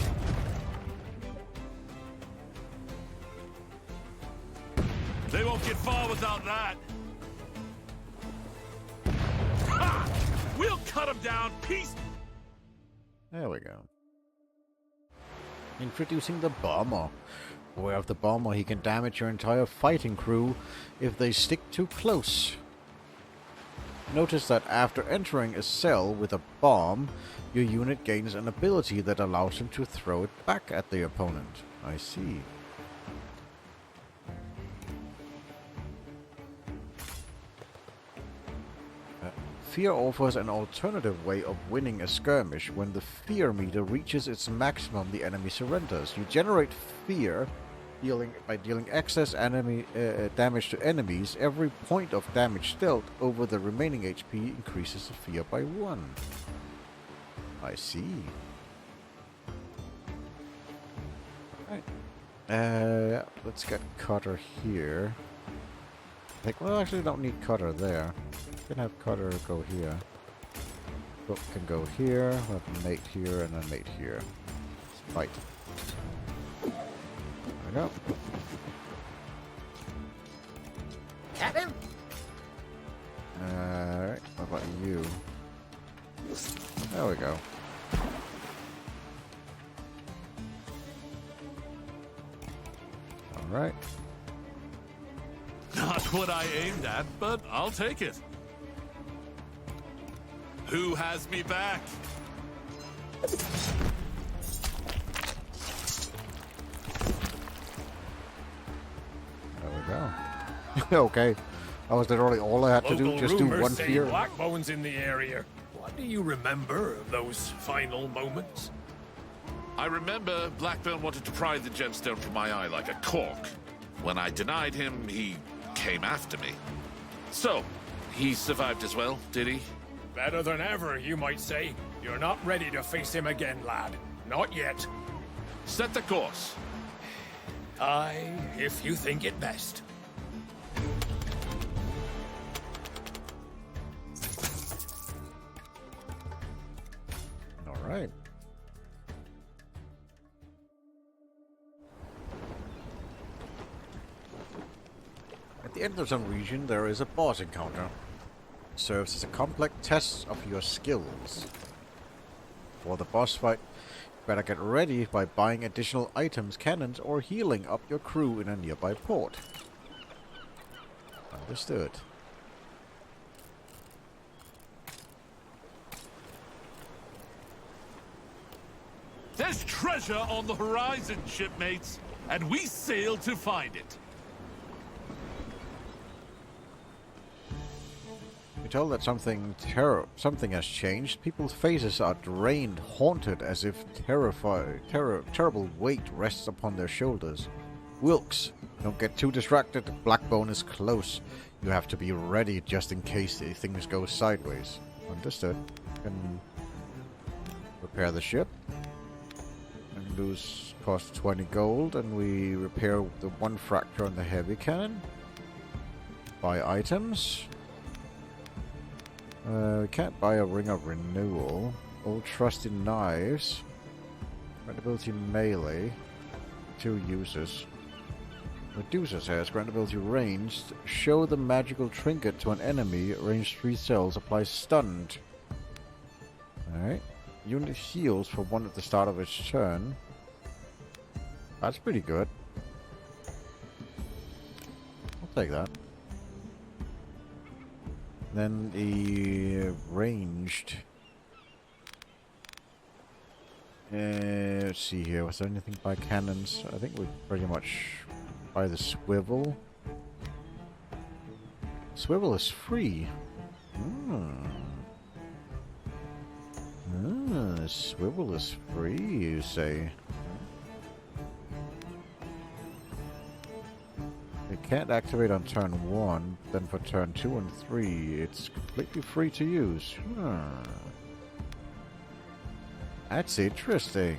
They won't get far without that. Ha! We'll cut them down piece. There we go. Introducing the bomber. Aware of the bomber, he can damage your entire fighting crew if they stick too close. Notice that after entering a cell with a bomb, your unit gains an ability that allows him to throw it back at the opponent. I see. Fear offers an alternative way of winning a skirmish. When the fear meter reaches its maximum, the enemy surrenders. You generate fear by dealing excess enemy damage to enemies. Every point of damage dealt over the remaining HP increases the fear by 1. I see. Right. Let's get Cutter here. Well, actually, don't need Cutter there. Can have Cutter go here. Book can go here. We'll have mate here and then mate here. Let's fight. There we go. Captain? Alright, what about you? There we go. Alright. Not what I aimed at, but I'll take it. Who has me back? There we go. Okay. That was literally all I had to do. Just do one say fear. Blackbone's in the area. What do you remember of those final moments? I remember Blackbone wanted to pry the gemstone from my eye like a cork. When I denied him, he came after me. So, he survived as well, did he? Better than ever, you might say. You're not ready to face him again, lad. Not yet. Set the course. Aye, if you think it best. Alright. At the end of some region, there is a boss encounter. It serves as a complex test of your skills. For the boss fight, you better get ready by buying additional items, cannons, or healing up your crew in a nearby port. Understood. There's treasure on the horizon, shipmates, and we sail to find it. You tell that something has changed. People's faces are drained, haunted, as if terrible weight rests upon their shoulders. Wilkes, don't get too distracted. Blackbone is close. You have to be ready just in case things go sideways. Understood. Can repair the ship. And lose cost 20 gold, and we repair the 1 fracture on the heavy cannon. Buy items. We can't buy a ring of renewal. Old trusty knives. Grant ability melee. 2 uses. Medusa says, grant ability ranged. Show the magical trinket to an enemy. Range 3 cells. Applies stunned. Alright. Unit heals for 1 at the start of its turn. That's pretty good. I'll take that. Then the ranged. Let's see here. Was there anything by cannons? I think we pretty much by the swivel. Swivel is free. Swivel is free, you say? It can't activate on turn 1, then for turn 2 and 3, it's completely free to use. That's interesting.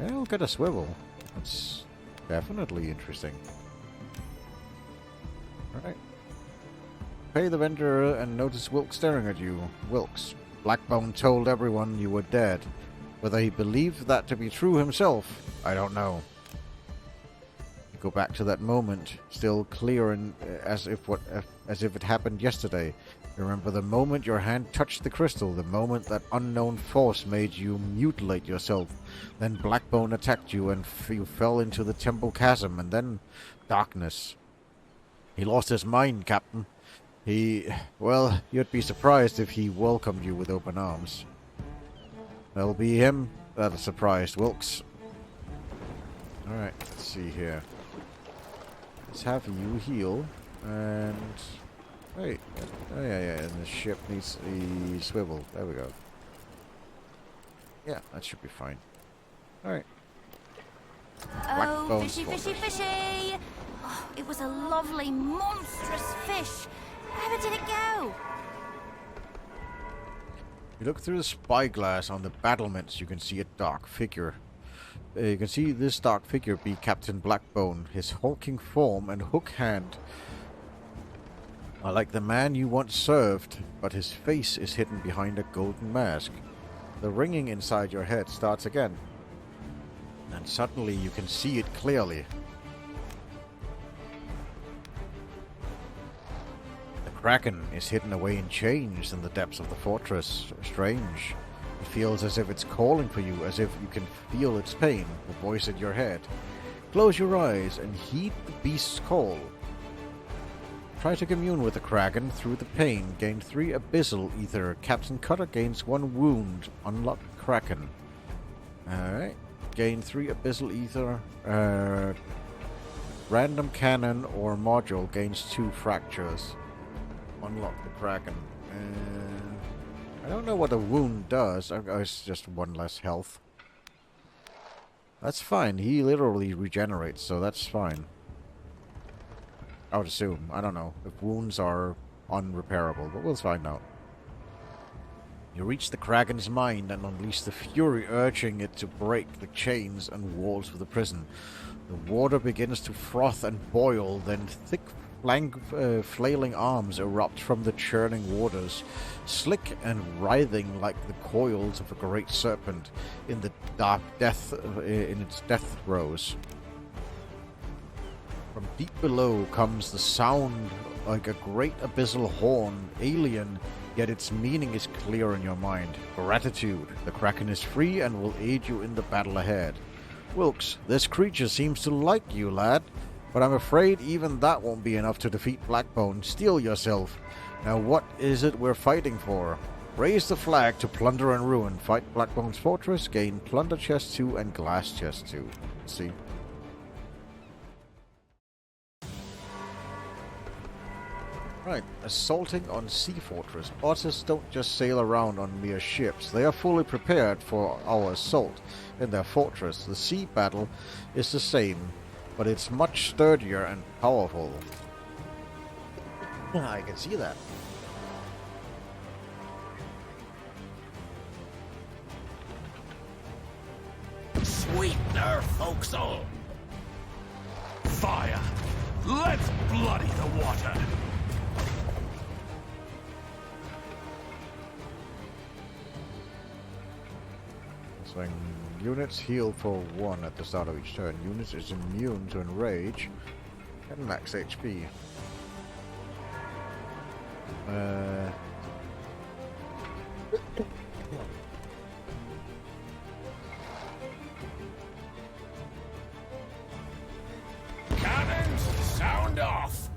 Yeah, we'll get a swivel. That's definitely interesting. Alright. Pay the vendor and notice Wilkes staring at you. Wilkes. Blackbone told everyone you were dead. Whether he believed that to be true himself, I don't know. You go back to that moment, still clear and as if it happened yesterday. Remember the moment your hand touched the crystal, the moment that unknown force made you mutilate yourself. Then Blackbone attacked you and you fell into the temple chasm, and then darkness. He lost his mind, Captain. Well, you'd be surprised if he welcomed you with open arms. That'll be him that is surprised, Wilkes. Alright, let's see here. Let's have you heal, and... Wait, oh yeah, and the ship needs a swivel. There we go. Yeah, that should be fine. Alright. Oh, fishy, fishy, fishy! Oh, it was a lovely, monstrous fish. Where did it go? You look through the spyglass on the battlements, you can see a dark figure. You can see this dark figure be Captain Blackbone, his hulking form and hook hand are like the man you once served, but his face is hidden behind a golden mask. The ringing inside your head starts again, and suddenly you can see it clearly. The Kraken is hidden away in chains in the depths of the fortress. Strange. It feels as if it's calling for you, as if you can feel its pain, the voice in your head. Close your eyes and heed the beast's call. Try to commune with the Kraken through the pain. Gain 3 abyssal ether. Captain Cutter gains 1 wound. Unlock Kraken. Alright. Gain 3 abyssal ether. Random cannon or module gains 2 fractures. Unlock the Kraken. I don't know what a wound does. It's just 1 less health. That's fine. He literally regenerates, so that's fine. I would assume. I don't know if wounds are unrepairable, but we'll find out. You reach the Kraken's mind and unleash the fury urging it to break the chains and walls of the prison. The water begins to froth and boil, then thick flailing arms erupt from the churning waters, slick and writhing like the coils of a great serpent in the dark death in its death throes. From deep below comes the sound like a great abyssal horn, alien, yet its meaning is clear in your mind. Gratitude. The Kraken is free and will aid you in the battle ahead. Wilkes, this creature seems to like you, lad, but I'm afraid even that won't be enough to defeat Blackbone. Steel yourself. Now what is it we're fighting for? Raise the flag to plunder and ruin. Fight Blackbone's fortress, gain plunder chest 2 and glass chest 2. Let's see. Right, assaulting on Sea Fortress. Otters don't just sail around on mere ships. They are fully prepared for our assault in their fortress. The sea battle is the same, but it's much sturdier and powerful. I can see that. Sweetener, forecastle! Fire! Let's bloody the water! Swing Units heal for 1 at the start of each turn. Units is immune to enrage and max HP. Cannons, sound off!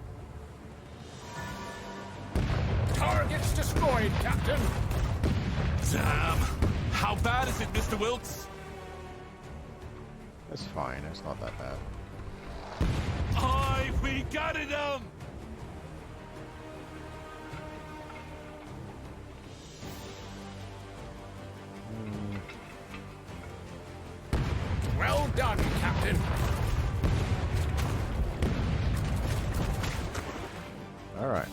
Targets destroyed, Captain! Damn! How bad is it, Mr. Wilkes? That's fine, it's not that bad. Aye, we got it, Well done, Captain! Alright.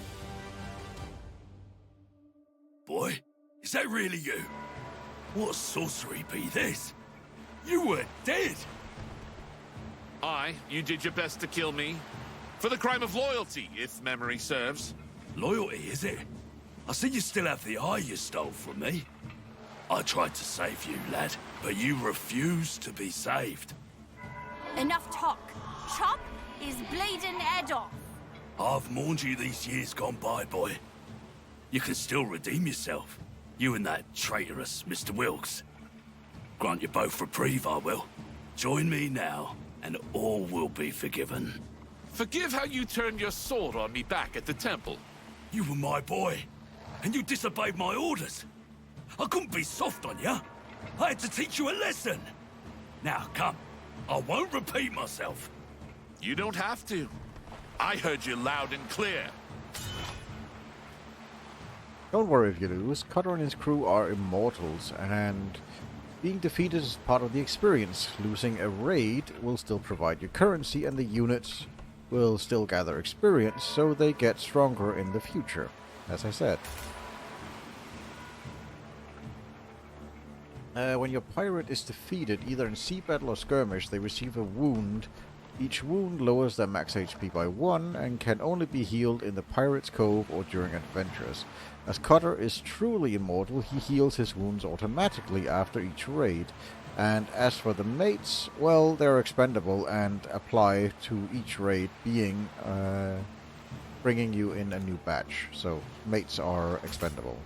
Boy, is that really you? What sorcery be this? You were dead! Aye, you did your best to kill me. For the crime of loyalty, if memory serves. Loyalty, is it? I see you still have the eye you stole from me. I tried to save you, lad, but you refused to be saved. Enough talk. Chop his bleeding head off. I've mourned you these years gone by, boy. You can still redeem yourself. You and that traitorous Mr. Wilkes. Grant you both reprieve, I will. Join me now, and all will be forgiven. Forgive how you turned your sword on me back at the temple. You were my boy, and you disobeyed my orders. I couldn't be soft on you. I had to teach you a lesson. Now, come. I won't repeat myself. You don't have to. I heard you loud and clear. Don't worry if you lose. Cutter and his crew are immortals, and being defeated is part of the experience. Losing a raid will still provide you currency, and the units will still gather experience, so they get stronger in the future, as I said. When your pirate is defeated, either in sea battle or skirmish, they receive a wound. Each wound lowers their max HP by 1 and can only be healed in the Pirate's Cove or during adventures. As Cutter is truly immortal, he heals his wounds automatically after each raid. And as for the mates, well, they're expendable and apply to each raid, being bringing you in a new batch. So mates are expendable.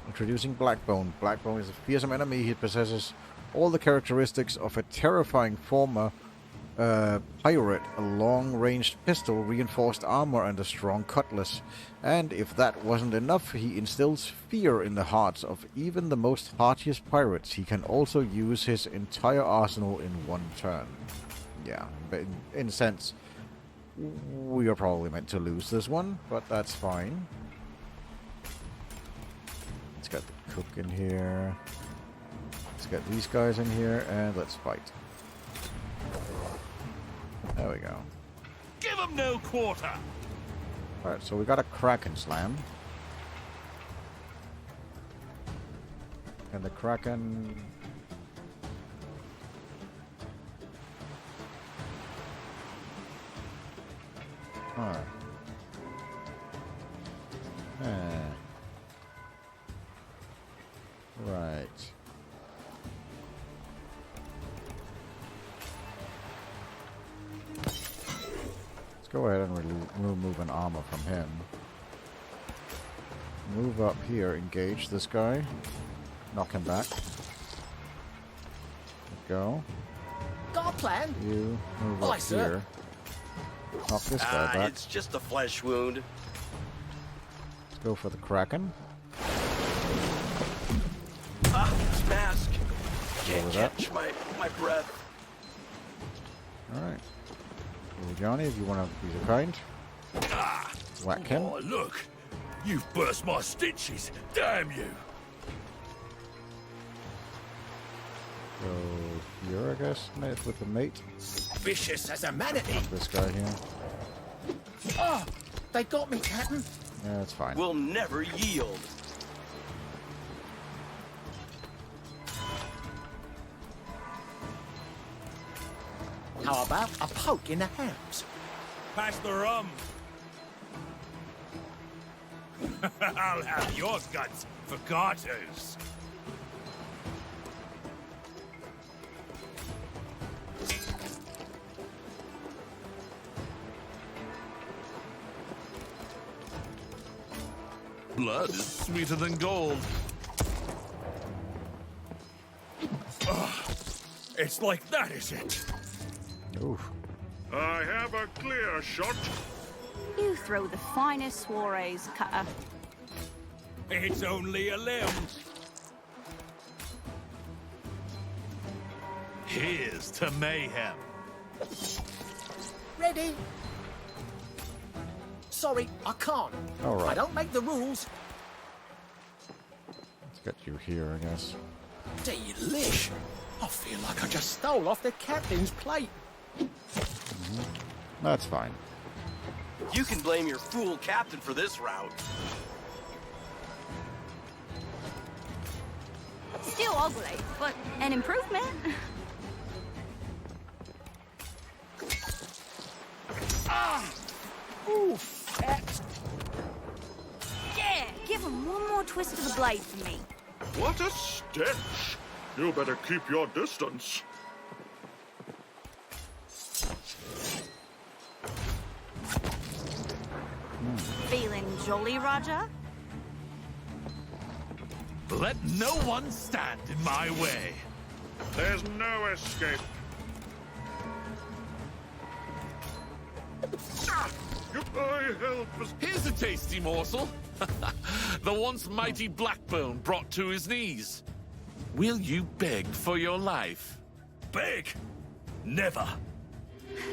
Introducing Blackbone. Blackbone is a fearsome enemy. He possesses all the characteristics of a terrifying former pirate, a long-ranged pistol, reinforced armor, and a strong cutlass. And if that wasn't enough, he instills fear in the hearts of even the most hardiest pirates. He can also use his entire arsenal in one turn. Yeah, but in a sense, we are probably meant to lose this one, but that's fine. Let's get the cook in here. Let's get these guys in here, and let's fight. There we go. Give him no quarter! Alright, so we got a Kraken Slam. And the Kraken... Huh. Right. Go ahead and remove an armor from him. Move up here, engage this guy. Knock him back. Go. Got a plan? You move Aye, up sir. here. Knock this guy back. It's just a flesh wound. Let's go for the Kraken. This mask. Can't Over that. catch my breath. Alright. Johnny, if you want to be so kind. Whack him. Oh, look! You've burst my stitches! Damn you! So here, I guess, mate, with the mate. Vicious as a manatee! This guy here. Oh, they got me, Captain. Yeah, that's fine. Will never yield. How about a poke in the hams? Pass the rum! I'll have your guts for garters. Blood is sweeter than gold. It's like that, is it? Oof. I have a clear shot. You throw the finest soirees, Cutter. It's only a limb. Here's to mayhem. Ready? Sorry, I can't. All right. I don't make the rules. Let's get you here, I guess. Delish. I feel like I just stole off the captain's plate. That's fine. You can blame your fool captain for this route. Still ugly, but an improvement. Oof. Yeah, give him one more twist of the blade for me. What a stench! You better keep your distance. Feeling jolly, Roger? Let no one stand in my way. There's no escape. I help us. Here's a tasty morsel. The once mighty Blackbone brought to his knees. Will you beg for your life? Beg? Never.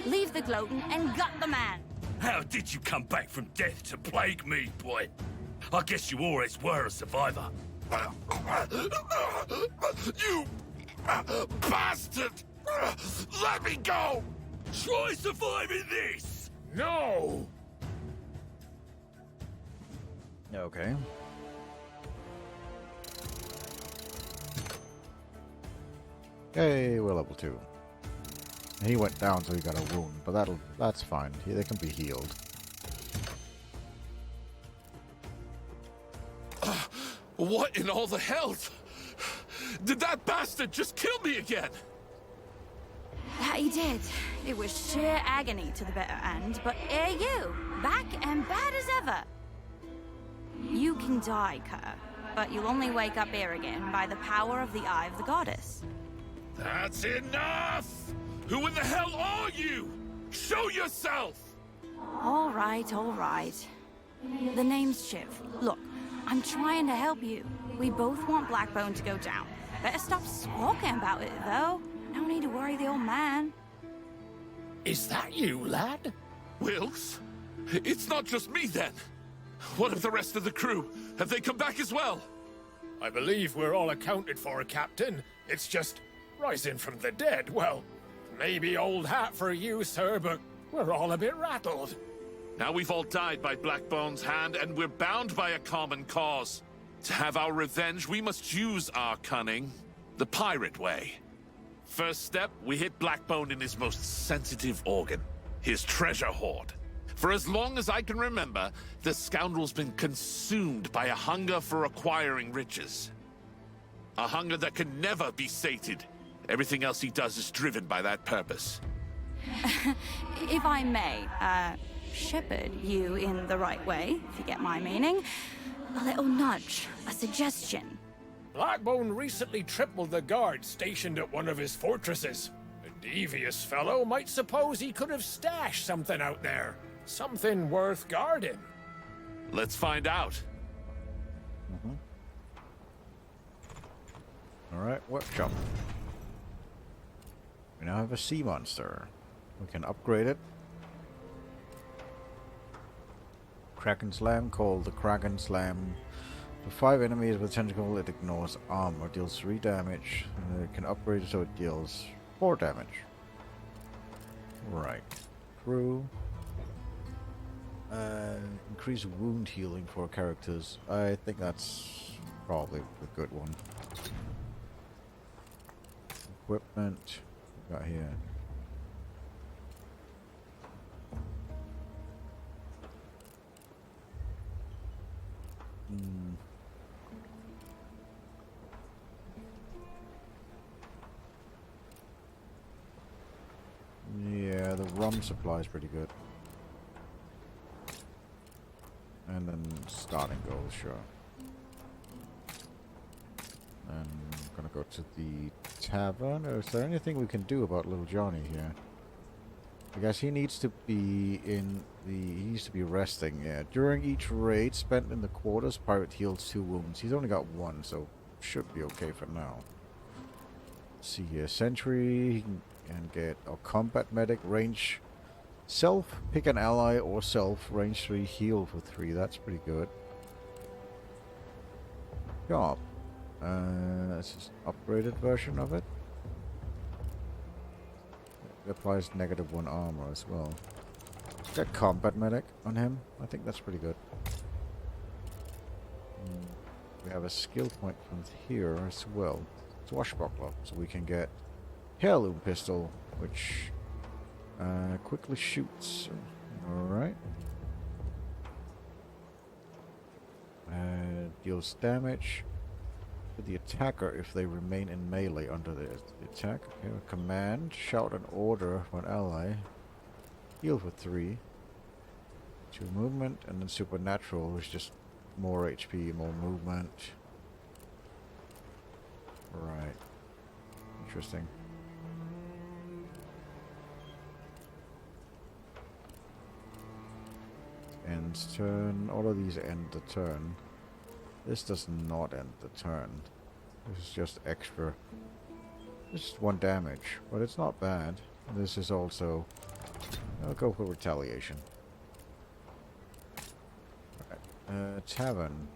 Leave the gloating and gut the man. How did you come back from death to plague me, boy? I guess you always were a survivor. You bastard! Let me go! Try surviving this! No! Okay. Hey, we're level 2. He went down, so he got a wound, but that's fine. They can be healed. What in all the hell? Did that bastard just kill me again? That he did. It was sheer agony to the bitter end, but here you, back and bad as ever. You can die, Cutter, but you'll only wake up here again by the power of the Eye of the Goddess. That's enough! Who in the hell are you? Show yourself! All right, all right. The name's Shiv. Look, I'm trying to help you. We both want Blackbone to go down. Better stop squawking about it, though. No need to worry the old man. Is that you, lad? Wilkes? It's not just me, then. What of the rest of the crew? Have they come back as well? I believe we're all accounted for, Captain. It's just rising from the dead. Well, maybe old hat for you, sir, but we're all a bit rattled. Now we've all died by Blackbone's hand, and we're bound by a common cause. To have our revenge, we must use our cunning. The pirate way. First step, we hit Blackbone in his most sensitive organ. His treasure hoard. For as long as I can remember, the scoundrel's been consumed by a hunger for acquiring riches. A hunger that can never be sated. Everything else he does is driven by that purpose. If I may, shepherd you in the right way, if you get my meaning. A little nudge, a suggestion. Blackbone recently tripled the guards stationed at one of his fortresses. A devious fellow might suppose he could have stashed something out there. Something worth guarding. Let's find out. Alright, workshop. We now have a sea monster. We can upgrade it. Kraken Slam, called the Kraken Slam. For 5 enemies with tentacle, it ignores armor, deals 3 damage. And it can upgrade it so it deals 4 damage. Right. Crew. Increase wound healing for characters. I think that's probably a good one. Equipment. What we got here? Yeah, the rum supply is pretty good. And then starting goals, sure. And I'm gonna go to the tavern. Is there anything we can do about little Johnny here? I guess he needs to be in the... He needs to be resting, yeah. During each raid spent in the quarters, pirate heals 2 wounds. He's only got 1, so should be okay for now. Let's see here. Sentry, he can get a combat medic, range self, pick an ally or self, range 3, heal for 3. That's pretty good. Job. This is an upgraded version of it. It applies -1 armor as well. Got combat medic on him. I think that's pretty good. We have a skill point from here as well. Swashbuckler, so we can get heirloom pistol, which quickly shoots. Alright. Deals damage to the attacker if they remain in melee under the attack. Okay, command, shout an order for an ally. Heal for 3. 2 movement, and then supernatural is just more HP, more movement. Right. Interesting. Ends turn. All of these end the turn. This does not end the turn. This is just extra. This is 1 damage, but it's not bad. This is also... I'll go for retaliation. Alright. Tavern.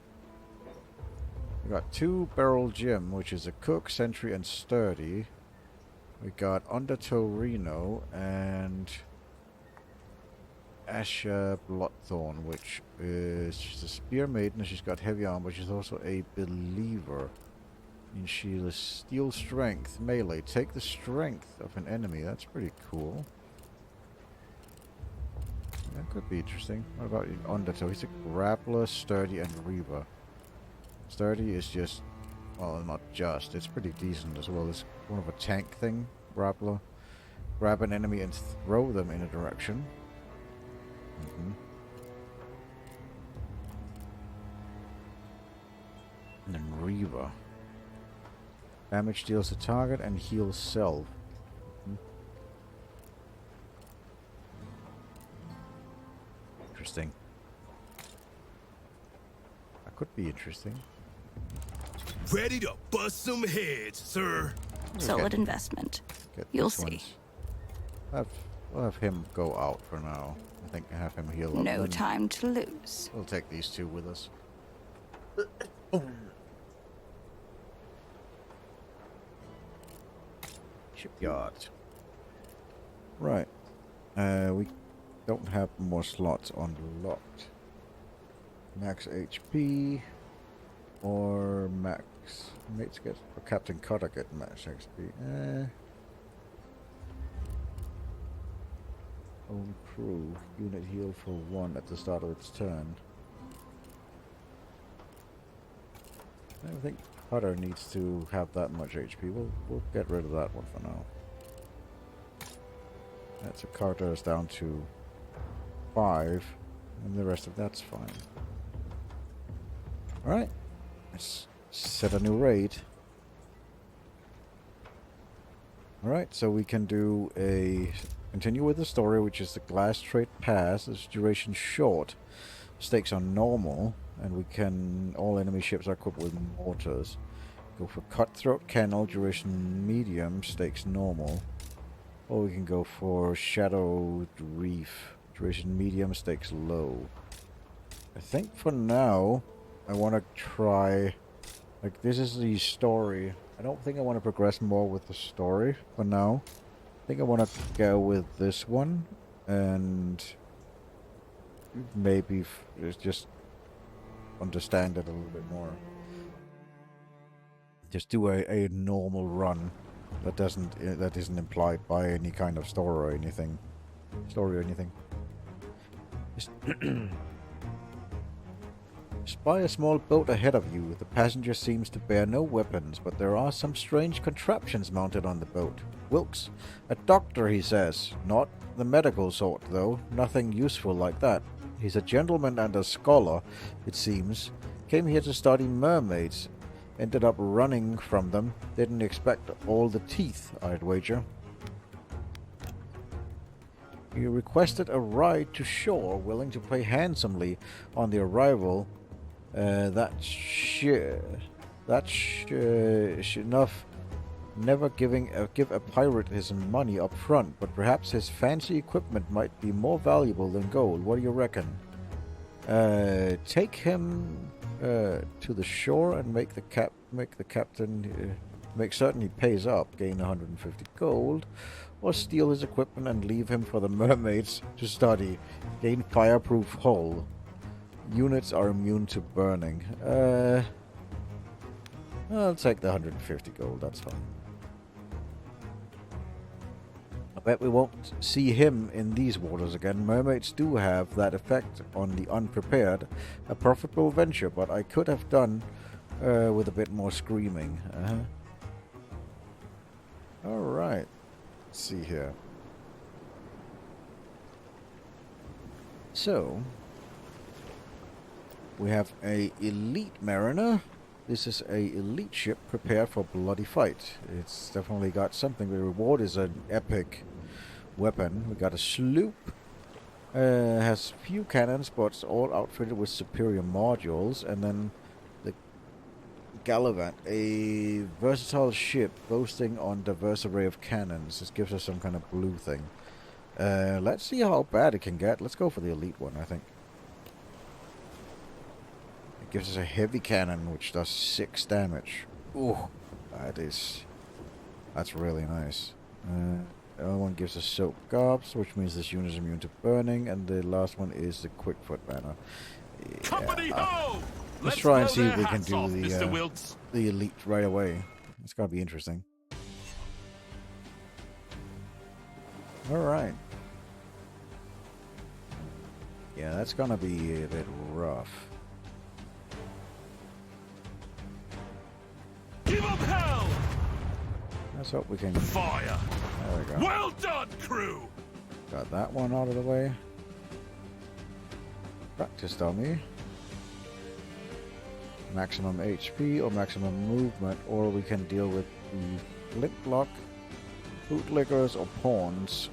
We got 2 Barrel Gem, which is a cook, sentry, and sturdy. We got Undertow Reno and Asha Bloodthorn, which is she's a spear maiden. She's got heavy armor, but she's also a believer. And she is steel strength, melee. Take the strength of an enemy. That's pretty cool. That could be interesting. What about Undertow? He's a grappler, sturdy, and reaver. Sturdy is just, well, not just. It's pretty decent as well. It's one of a tank thing. Grappler. Grab an enemy and throw them in a direction. And then Reaver. Damage deals to target and heals self. Interesting. That could be interesting. Ready to bust some heads, sir. Solid investment. You'll see. We'll have him go out for now. I think I have him heal up. No time to lose. We'll take these 2 with us. Shipyard. Right. We don't have more slots unlocked. Max HP or max mates get or Captain Cutter get max XP. Own crew. Unit heal for 1 at the start of its turn. I don't think Cutter needs to have that much HP. We'll get rid of that one for now. That's a Carter is down to 5, and the rest of that's fine. Alright. Let's set a new raid. Alright, so we can do continue with the story, which is the Glass Trade Pass. Its duration short. Stakes are normal, and we can... All enemy ships are equipped with mortars. Go for Cutthroat Kennel, duration medium, stakes normal. Or we can go for Shadowed Reef, duration medium, stakes low. I think for now, I want to try... Like, this is the story. I don't think I want to progress more with the story for now. I think I want to go with this one, and maybe just understand it a little bit more. Just do a normal run that isn't implied by any kind of story or anything. Spy a small boat ahead of you. The passenger seems to bear no weapons, but there are some strange contraptions mounted on the boat. Wilkes, a doctor, he says. Not the medical sort, though. Nothing useful like that. He's a gentleman and a scholar, it seems. Came here to study mermaids. Ended up running from them. Didn't expect all the teeth, I'd wager. He requested a ride to shore, willing to pay handsomely on the arrival. That's enough. Never give a pirate his money up front, but perhaps his fancy equipment might be more valuable than gold. What do you reckon? Take him to the shore and make certain he pays up, gain 150 gold, or steal his equipment and leave him for the mermaids to study, gain fireproof hull. Units are immune to burning. I'll take the 150 gold, that's fine. I bet we won't see him in these waters again. Mermaids do have that effect on the unprepared. A profitable venture, but I could have done with a bit more screaming. Alright. Let's see here. So, we have a elite mariner. This is a elite ship prepared for bloody fight. It's definitely got something. The reward is an epic weapon. We got a sloop. Has few cannons, but it's all outfitted with superior modules. And then the Gallivant, a versatile ship boasting on diverse array of cannons. This gives us some kind of blue thing. Let's see how bad it can get. Let's go for the elite one, I think. It gives us a heavy cannon, which does 6 damage. Ooh, that's really nice. The other one gives us soap gobs, which means this unit is immune to burning, and the last one is the quickfoot banner. Yeah. Company ho! Let's try and see if we can hats do off, Mr. Wilkes. the elite right away. It's gotta be interesting. Alright. Yeah, that's gonna be a bit rough. Give up hell! Let's hope we can... Fire! There we go. Well done, crew! Got that one out of the way. Practice dummy. Maximum HP or maximum movement, or we can deal with the lip block, bootlickers, or pawns.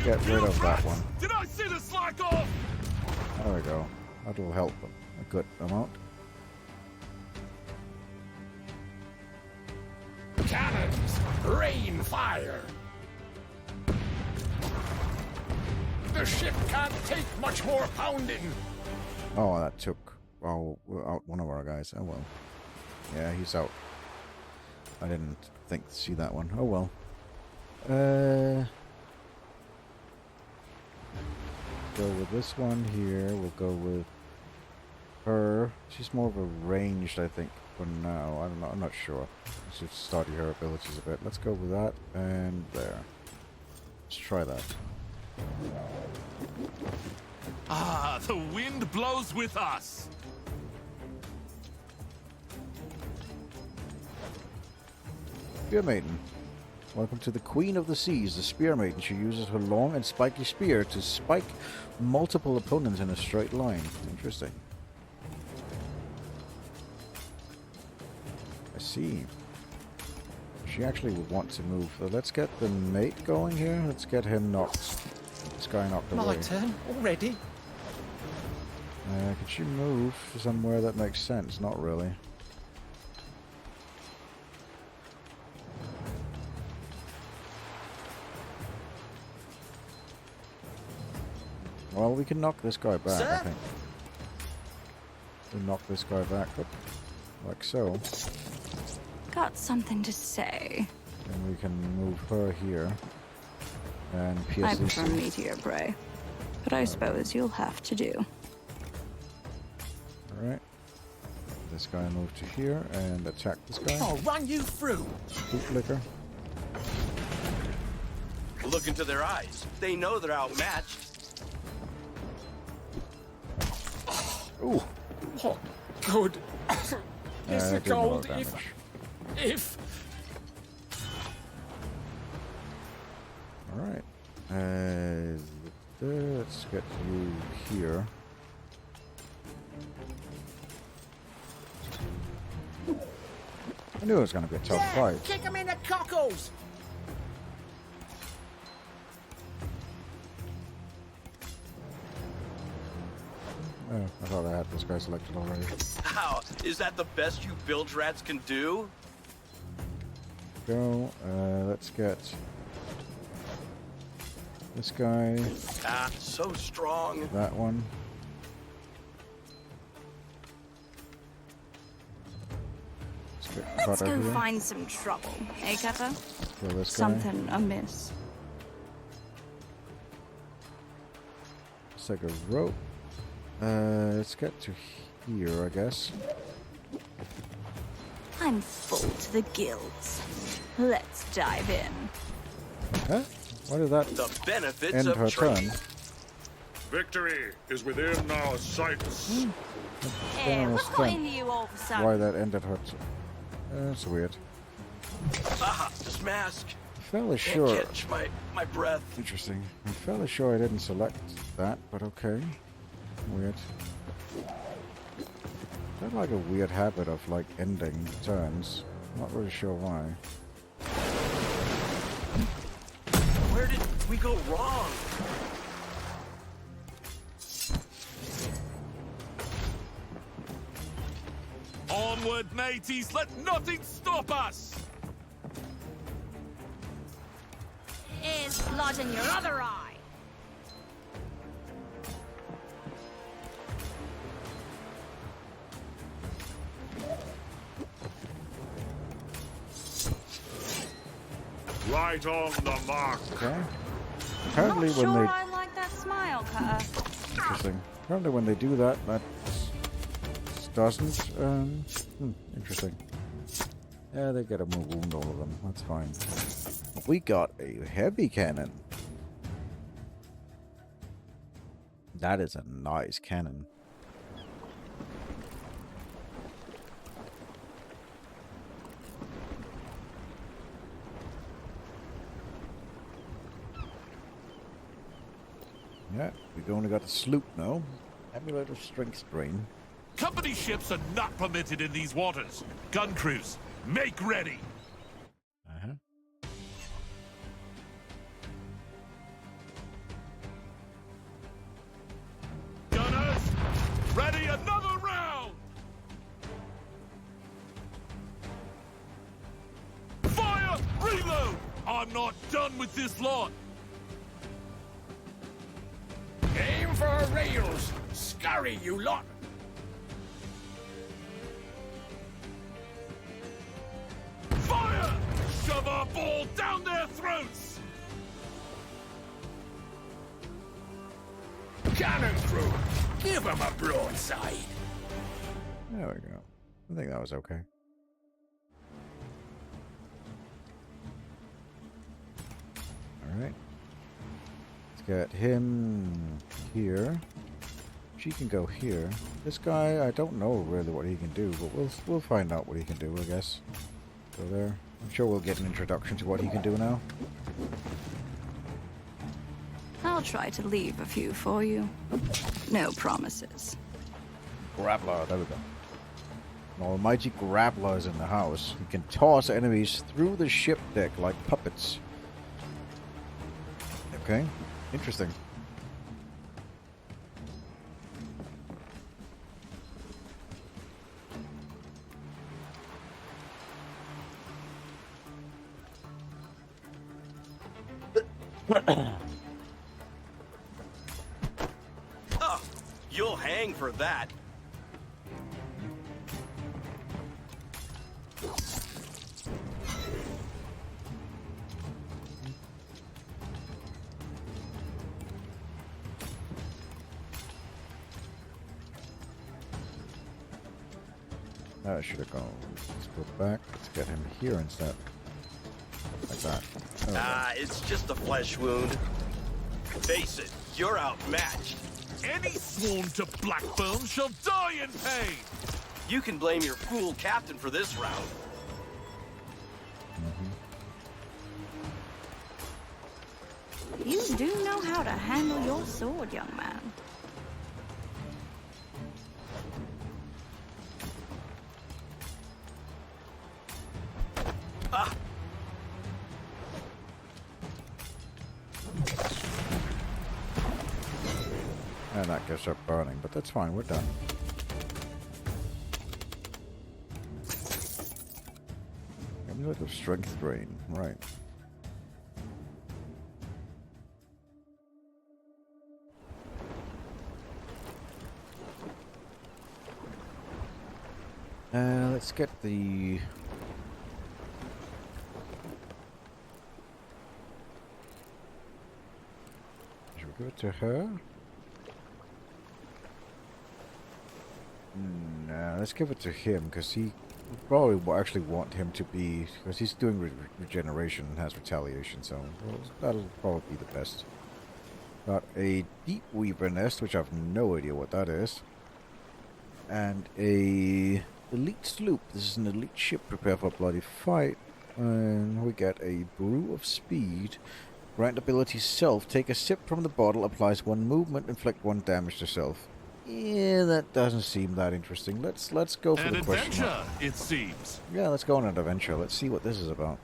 Get rid of that one. Did I see the slack off? There we go. That'll help a good amount. Cannons! Rain fire! The ship can't take much more pounding! Oh, that took... Oh, out one of our guys. Oh well. Yeah, he's out. I didn't see that one. Oh well. Go with this one here. We'll go with her. She's more of a ranged, I think, for now. I don't know. I'm not sure. I should study her abilities a bit. Let's go with that and there. Let's try that. Ah, the wind blows with us. Spear Maiden. Welcome to the Queen of the Seas, the Spear Maiden. She uses her long and spiky spear to spike multiple opponents in a straight line. Interesting. I see. She actually would want to move. So let's get the mate going here. Let's get him knocked. This guy knocked away. My turn already? Can she move to somewhere that makes sense? Not really. Well, we can knock this guy back, Sir? I think. We knock this guy back, like so. Got something to say. And we can move her here. And pierce I these prefer two. meteor prey, but I suppose you'll have to do. Alright. This guy move to here and attack this guy. I'll run you through. Bootlicker. Look into their eyes. They know they're outmatched. Ooh. What good is the did a lot of gold damage. if... Alright. Let's get you here. I knew it was going to be a tough fight. Kick him in the cockles! Oh, I thought I had this guy selected already. How? Is that the best you bilge rats can do? Go. Let's get this guy. Ah, so strong. That one. Let's go find some trouble, eh, Cutter? Kill this guy. Something amiss. Let's take a rope. Let's get to here, I guess. I'm full to the gills. Let's dive in. Huh? Why did that The benefits end of her training. turn? Victory is within our sights. Hey, what's got understand into you all of a sudden? why that ended her that's weird. Ah, this mask. Fairly Can't sure. catch my breath. Interesting. I'm fairly sure I didn't select that, but okay. Weird. I have like a weird habit of like ending turns. Not really sure why. Where did we go wrong? Onward, mateys! Let nothing stop us! Is blood in your other eye. Right on the mark. Okay. Apparently Not when sure they I like that smile, Cutter. interesting. Apparently when they do that, that doesn't interesting. Yeah, they get a more wound, all of them. That's fine. We got a heavy cannon. That is a nice cannon. Yeah, we've only got a sloop now. Amulet of strength drain. Company ships are not permitted in these waters. Gun crews, make ready! Uh-huh. Gunners, ready another round! Fire! Reload! I'm not done with this lot! Aim for rails! Scurry, you lot! Fire! Shove our ball down their throats! Cannon crew, give them a broadside. There we go. I think that was okay. Alright. Let's get him here. She can go here. This guy, I don't know really what he can do, but we'll find out what he can do, I guess. Go there. I'm sure we'll get an introduction to what he can do now. I'll try to leave a few for you. No promises. Grappler, there we go. An almighty grappler is in the house. He can toss enemies through the ship deck like puppets. Okay, interesting. Oh, you'll hang for that. That should have gone. Let's go back. Let's get him here instead. Like that. There we go. It's just a flesh wound. Face it, you're outmatched. Any sworn to Blackbone shall die in pain! You can blame your fool captain for this round. You do know how to handle your sword, young man. And that gets up burning, but that's fine, we're done. Amulet of Strength Drain, right. Let's get the... Should we give it to her? No, let's give it to him, because he probably will actually want him to be... Because he's doing regeneration and has retaliation, so that'll probably be the best. Got a Deep Weaver Nest, which I have no idea what that is. And a Elite Sloop. This is an elite ship. Prepare for a bloody fight. And we get a Brew of Speed. Grant ability Self. Take a sip from the bottle. Applies 1 movement. Inflict 1 damage to self. Yeah, that doesn't seem that interesting. Let's go for the question mark. An adventure, it seems. Yeah, let's go on an adventure. Let's see what this is about.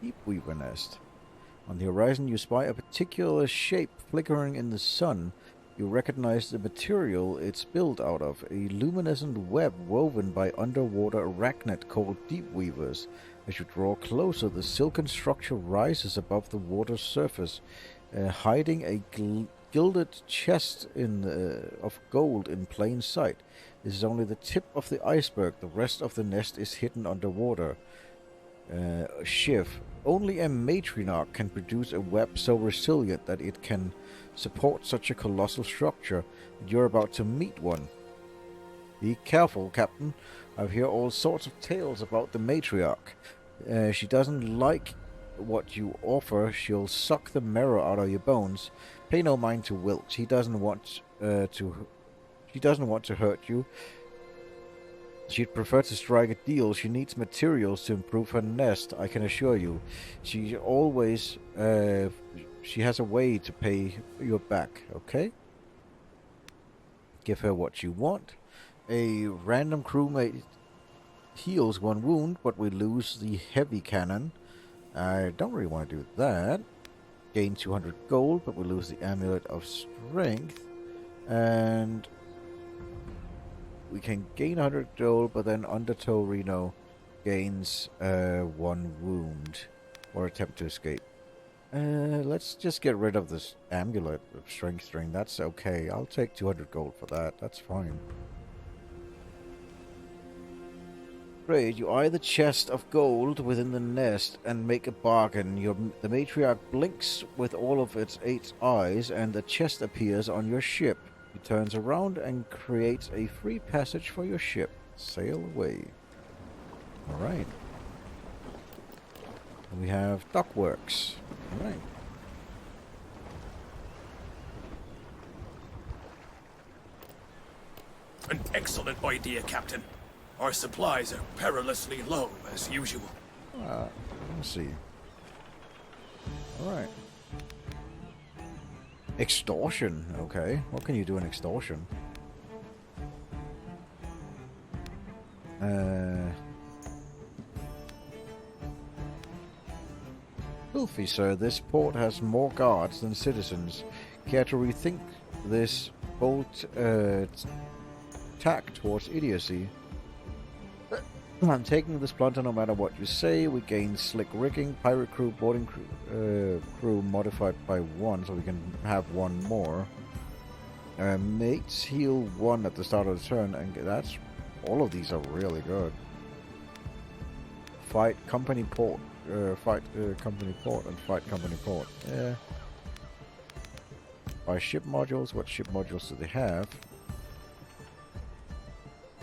Deep Weaver Nest. On the horizon you spy a particular shape flickering in the sun. You recognize the material it's built out of, a luminescent web woven by underwater arachnid called Deep Weavers. As you draw closer, the silken structure rises above the water's surface, hiding a gilded chest of gold in plain sight. This is only the tip of the iceberg. The rest of the nest is hidden underwater. Shiv. Only a matriarch can produce a web so resilient that it can support such a colossal structure. You're about to meet one. Be careful, Captain. I've heard all sorts of tales about the matriarch. She doesn't like what you offer. She'll suck the marrow out of your bones. Pay no mind to Wilt. She doesn't want to hurt you. She'd prefer to strike a deal. She needs materials to improve her nest, I can assure you. She always... she has a way to pay you back, okay? Give her what you want. A random crewmate heals 1 wound, but we lose the heavy cannon. I don't really want to do that. Gain 200 gold, but we lose the amulet of strength. And... we can gain 100 gold, but then Undertow Reno gains 1 wound or attempt to escape. Let's just get rid of this amulet of strength string. That's okay. I'll take 200 gold for that. That's fine. Great. You eye the chest of gold within the nest and make a bargain. The matriarch blinks with all of its 8 eyes, and the chest appears on your ship. He turns around and creates a free passage for your ship. Sail away. Alright. We have dockworks. Alright. An excellent idea, Captain. Our supplies are perilously low, as usual. Let me see. Alright. Extortion, okay. What can you do in extortion? Filthy, sir. This port has more guards than citizens. Care to rethink this bold tack towards idiocy? I'm taking this plunder no matter what you say. We gain slick rigging, pirate crew, boarding crew modified by 1, so we can have 1 more. Mates heal 1 at the start of the turn, and that's... all of these are really good. Fight company port. Fight company port and fight company port. Yeah. Buy ship modules. What ship modules do they have?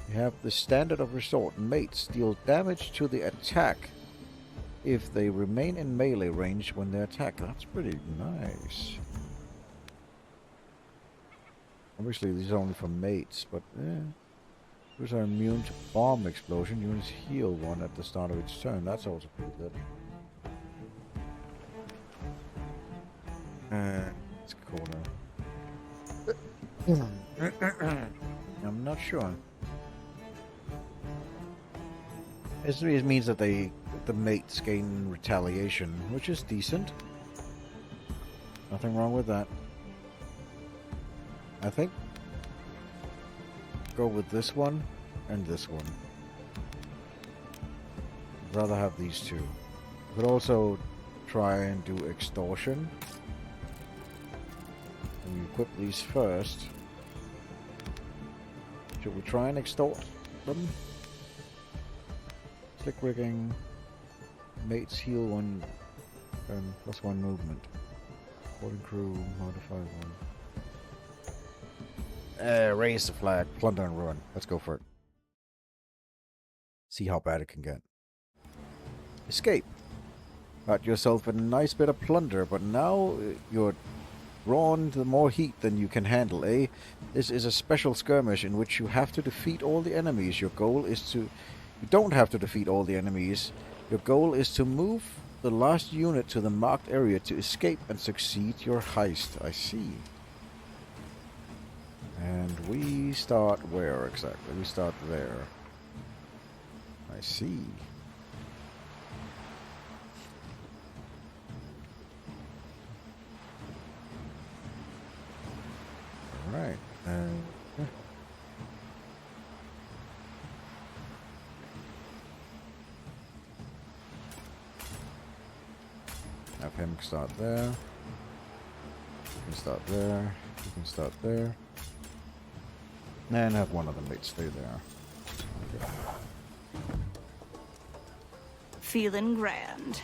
You have the standard of resort. Mates deal damage to the attack if they remain in melee range when they attack. That's pretty nice. Obviously these are only for mates, but Crews are immune to bomb explosion. Units heal one at the start of each turn. That's also pretty good. It's corner. I'm not sure. This means that the mates gain retaliation, which is decent. Nothing wrong with that. I think go with this one and this one. I'd rather have these two. Could also try and do extortion. We equip these first. Should we try and extort them? Click rigging. Mates heal one and +1 movement. Boarding crew, modify one. Raise the flag, plunder and ruin. Let's go for it. See how bad it can get. Escape. Got yourself a nice bit of plunder, but now you're drawn to more heat than you can handle, eh? This is a special skirmish in which you have to defeat all the enemies. Your goal is to... You don't have to defeat all the enemies. Your goal is to move the last unit to the marked area to escape and succeed your heist. I see. And we start where exactly? We start there. I see. Alright. Have him start there. You can start there. You can start there. And have one of the mates stay there. Okay. Feeling grand.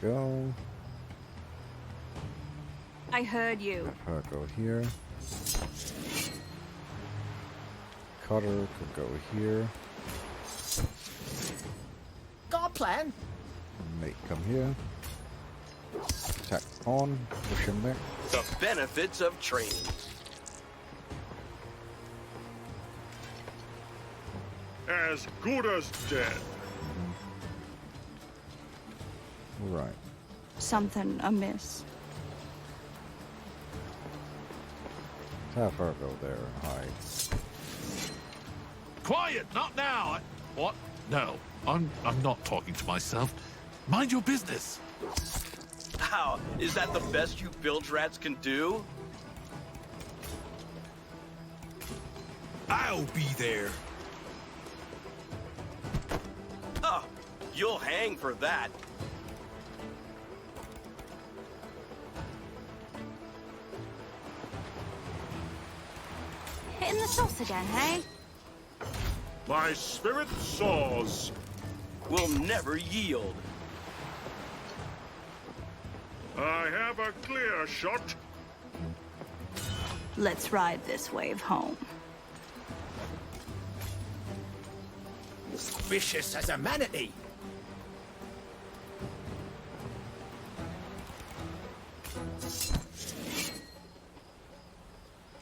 Go. I heard you. Have her go here. Cutter could go here. Got a plan? Mate, come here. Attack on. Push him there. The benefits of training. As good as dead. Right. Something amiss. Have her go there and hide. Quiet! Not now! What? No, I'm not talking to myself. Mind your business. How? Is that the best you bilge rats can do? I'll be there. Oh, you'll hang for that. Hitting the sauce again, hey? My spirit soars. We'll never yield. I have a clear shot. Let's ride this wave home. Vicious as a manatee.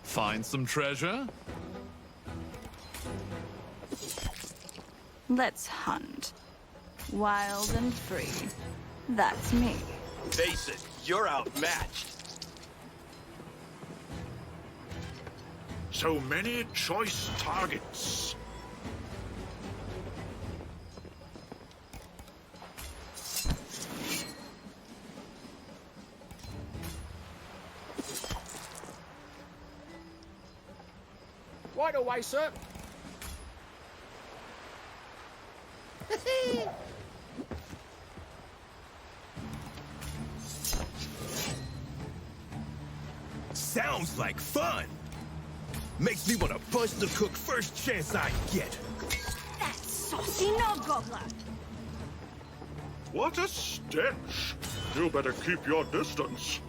Find some treasure? Let's hunt. Wild and free. That's me. Face it, you're outmatched. So many choice targets. Right away, sir. Sounds like fun. Makes me want to punch the cook first chance I get. That saucy no-gobbler! What a stench. You better keep your distance.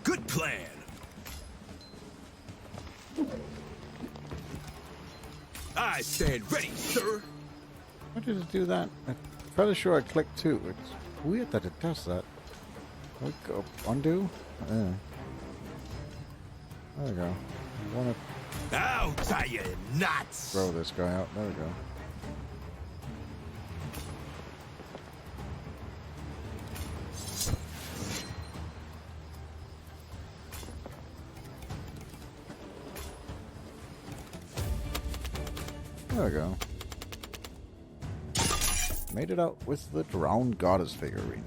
Good plan. I stand ready, sir. Why did it do that? I'm fairly sure I clicked 2. It's weird that it does that. We go undo? There we go. I want to I'll tie you in knots. throw this guy out. There we go. There we go. Made it out with the drowned goddess figurine.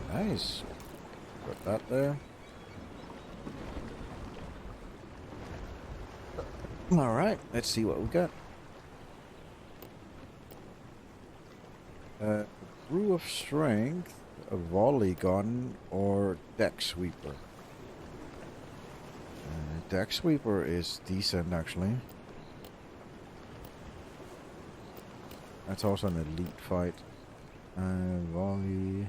Very nice. Put that there. Alright, let's see what we got. Brew of Strength, a volley gun, or deck sweeper. Deck sweeper is decent, actually. That's also an elite fight. Volley.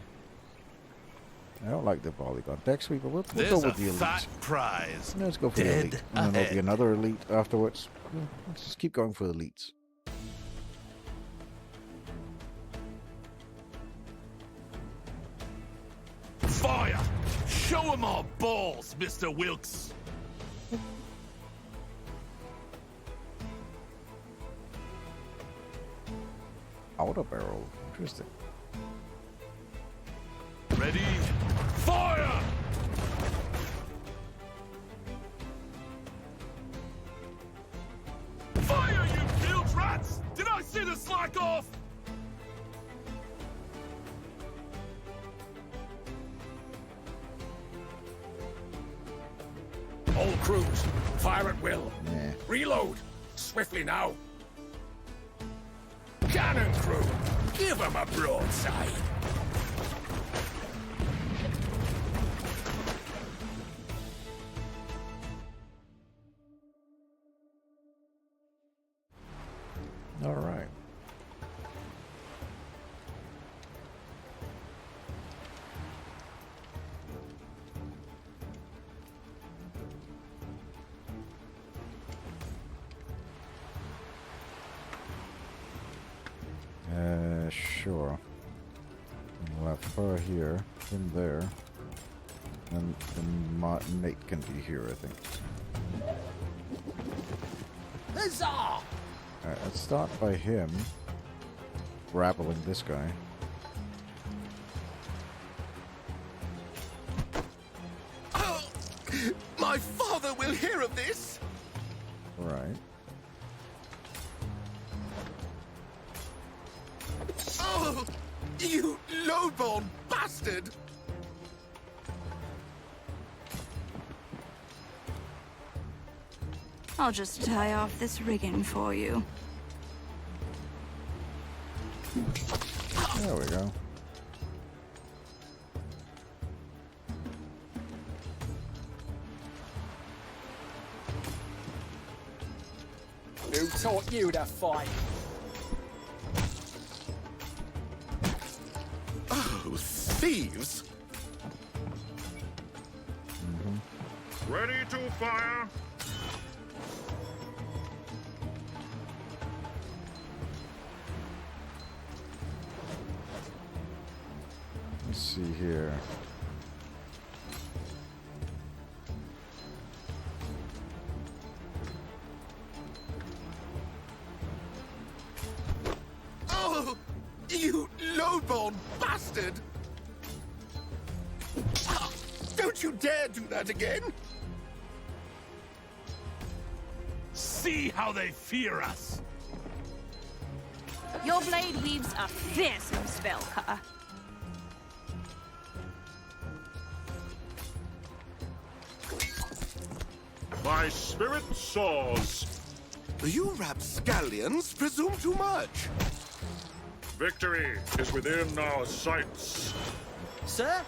I don't like the volley gun. Deck sweeper. We'll go with the elite. Fat prize. Let's go for the elite. And then there'll be another elite afterwards. Let's just keep going for the elites. Fire! Show 'em our balls, Mr. Wilkes! Outer barrel. Interesting. Ready? Fire! Fire, you bilge rats! Did I see the slack off? All crews, fire at will. Yeah. Reload. Swiftly now. Cannon crew, give them a broadside. All right. Sure. We'll have her here, him there, and Nate can be here, I think. Huzzah! Alright, let's start by him grappling this guy. Oh, my father will hear of this. Right. Oh, you lowborn bastard! I'll just tie off this rigging for you. There we go. Who taught you to fight? Oh, thieves! Ready to fire? Let's see here. Oh, you lowborn bastard! Ah, don't you dare do that again! See how they fear us! Your blade weaves a fearsome spell cutter. My spirit soars. You rapscallions presume too much. Victory is within our sights. Sir?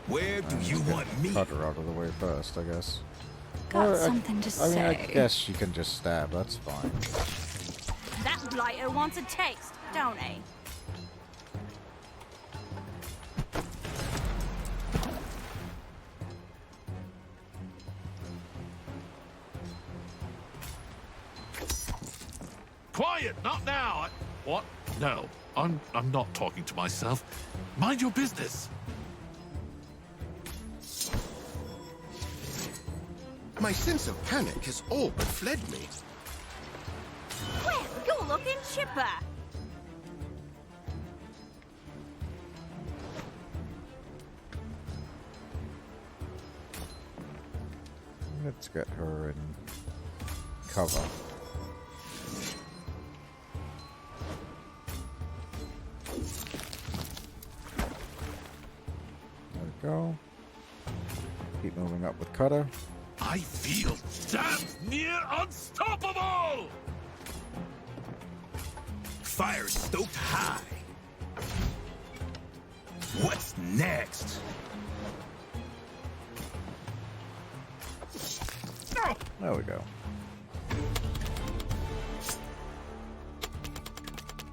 Where do you want me? Cut her out of the way first, I guess. Got something to I mean, I say. guess she can just stab. That's fine. That blighter wants a taste, don't he? Quiet, not now. What? No, I'm not talking to myself. Mind your business. My sense of panic has all but fled me. Well, you're looking chipper. Let's get her in cover. There we go. Keep moving up with Cutter. I feel damn near unstoppable! Fire stoked high. What's next? There we go.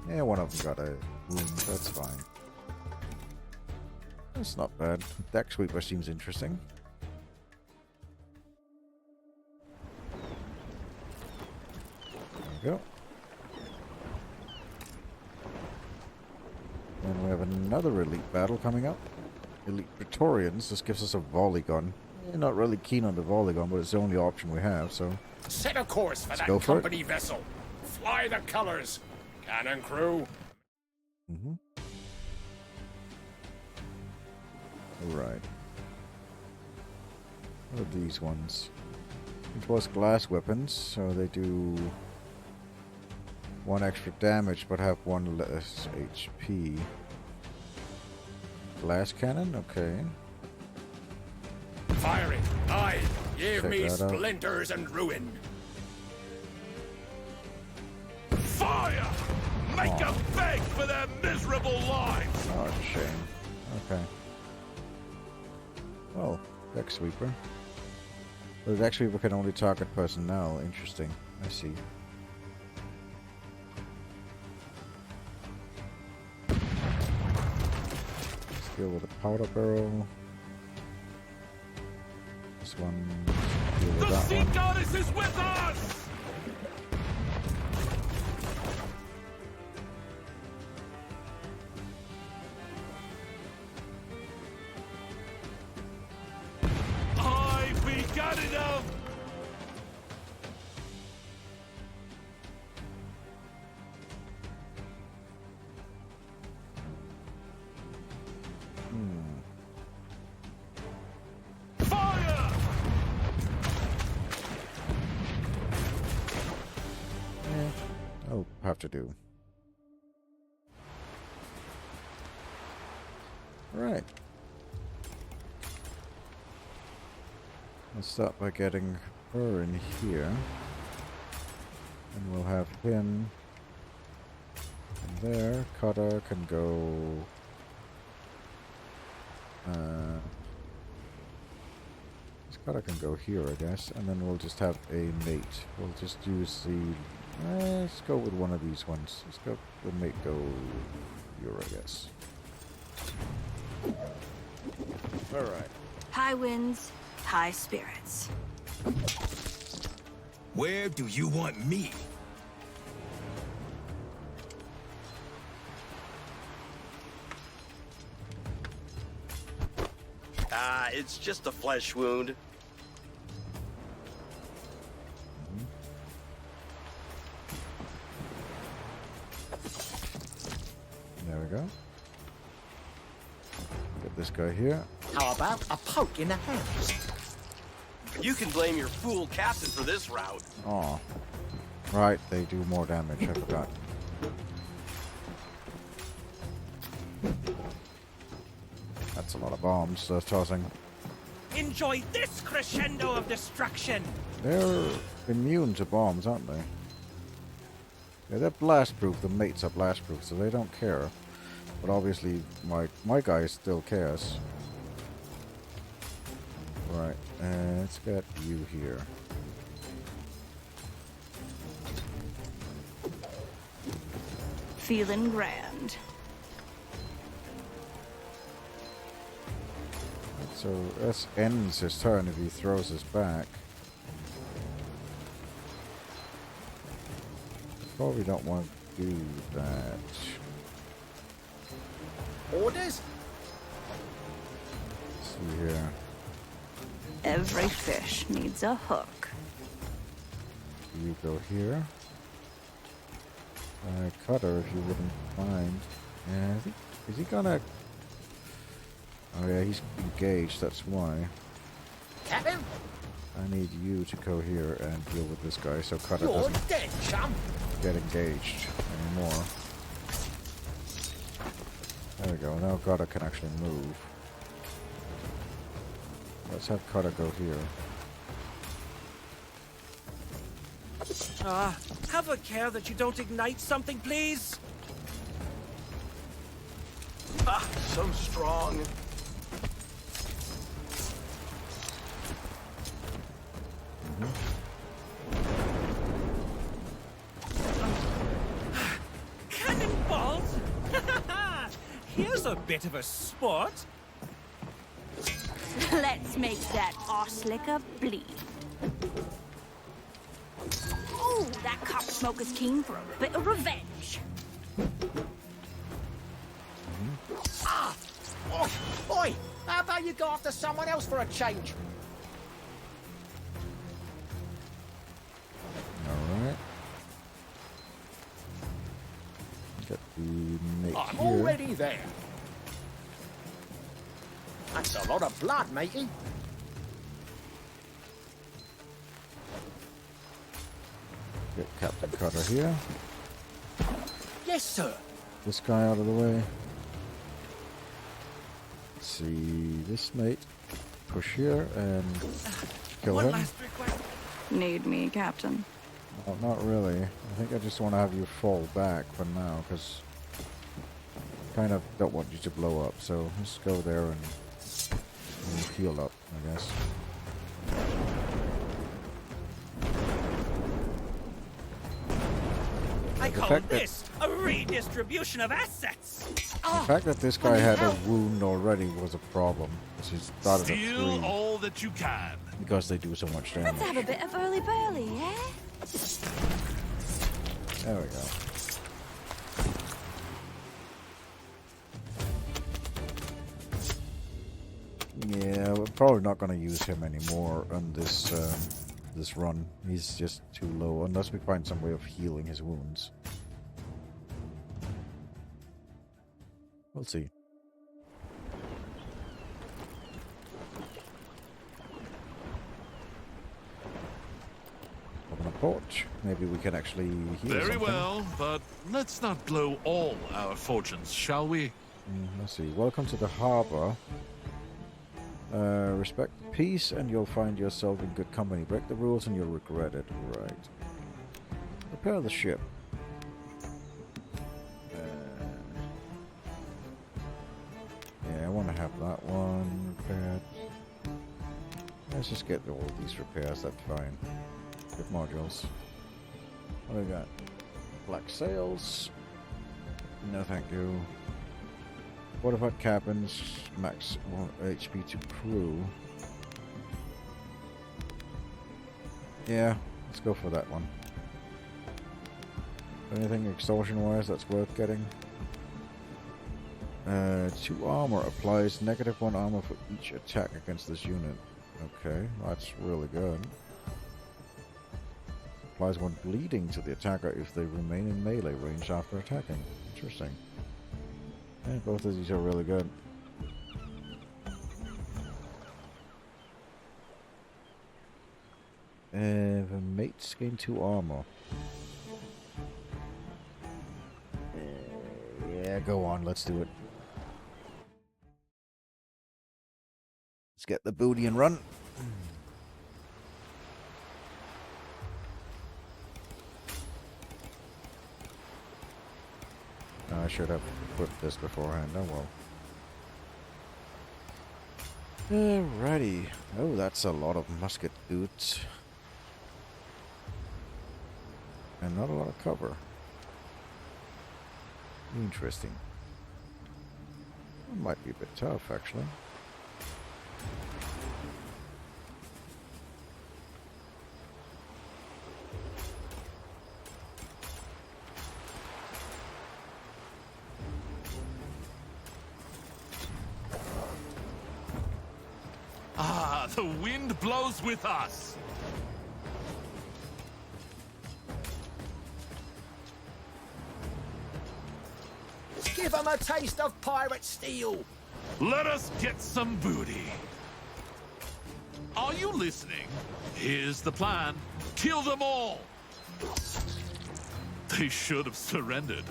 Yeah, one of them got a wound. That's fine. That's not bad. Deck Sweeper seems interesting. There we go. And we have another elite battle coming up. Elite Praetorians. This gives us a volley gun. Not really keen on the volley gun, but it's the only option we have, so... Set a course for that go for company vessel. Fly the colors. Cannon crew. Mm-hmm. Alright. What are these ones? It was glass weapons, so they do 1 extra damage, but have 1 less HP. Glass cannon? Okay. Firing. Aye. Give Check me that out. splinters and ruin. Fire! Make them beg for their miserable lives! Oh, it's a shame. Okay. Well, Deck Sweeper. But Deck Sweeper can only target personnel. Interesting. I see. Let's deal with the powder barrel. This one. Deal with The that sea one. goddess is with us! I've begun enough! Fire! I'll have to do. Right. Let's start by getting her in here. And we'll have him in there. Cutter can go... this Cutter can go here, I guess. And then we'll just have a mate. We'll just use the... let's go with one of these ones. Let's go... the mate go here, I guess. Alright. High winds, high spirits. Where do you want me? It's just a flesh wound. There we go. Get this guy here. How about a poke in the hands? You can blame your fool captain for this route. Oh. Right, they do more damage, I forgot. That's a lot of bombs they're tossing. Enjoy this crescendo of destruction! They're immune to bombs, aren't they? Yeah, they're blast-proof. The mates are blast-proof, so they don't care. But obviously, my guy still cares. Right, let's get you here. Feeling grand. So this ends his turn if he throws us back. Probably don't want to do that. Orders? Let's see here. Every fish needs a hook. You go here. Cutter, if you wouldn't mind. Yeah, is he gonna... Oh yeah, he's engaged, that's why. Captain? I need you to go here and deal with this guy so Cutter You're doesn't dead, chum. get engaged anymore. There we go, now Cutter can actually move. Let's have Cutter go here. Have a care that you don't ignite something, please. Ah, so strong. Cannonballs? Here's a bit of a sport. Let's make that arse-licker bleed. Oh, that cop smoker's keen for a bit of revenge. Ah! Oh, oi! How about you go after someone else for a change? Alright. Get the mate I'm here. already there. That's a lot of blood, matey. Get Captain Cutter here. Yes, sir. This guy out of the way. Let's see this mate. Push here and kill One him. last request. Need me, Captain? Oh, not really. I think I just want to have you fall back for now, because kind of don't want you to blow up. So let's go there and heal up, I guess. I The call fact that- this a redistribution of assets. The fact that this guy had a wound already was a problem. He started at Steal 3 all that you can. because they do so much damage. Let's have a bit of early burly, yeah? There we go. Yeah, we're probably not going to use him anymore on this this run. He's just too low, unless we find some way of healing his wounds. We'll see. Open a porch. Maybe we can actually heal Very something. well, but let's not blow all our fortunes, shall we? Let's see. Welcome to the harbor. Respect peace and you'll find yourself in good company. Break the rules and you'll regret it. Right. Repair the ship. Yeah, I want to have that one repaired. Let's just get all these repairs, that's fine. Good modules. What do we got? Black sails. No thank you. What about cabins? Max 1 HP to crew. Yeah, let's go for that one. Anything extortion-wise that's worth getting? 2 armor applies -1 armor for each attack against this unit. Okay, that's really good. Applies 1 bleeding to the attacker if they remain in melee range after attacking. Interesting. Yeah, both of these are really good. The mates gain 2 armor. Yeah, go on, let's do it. Let's get the booty and run. I should have put this beforehand. Oh well. Alrighty. Oh, that's a lot of musket boots. And not a lot of cover. Interesting. It might be a bit tough, actually. The wind blows with us. Give 'em a taste of pirate steel. Let us get some booty. Are you listening? Here's the plan. Kill them all. They should have surrendered.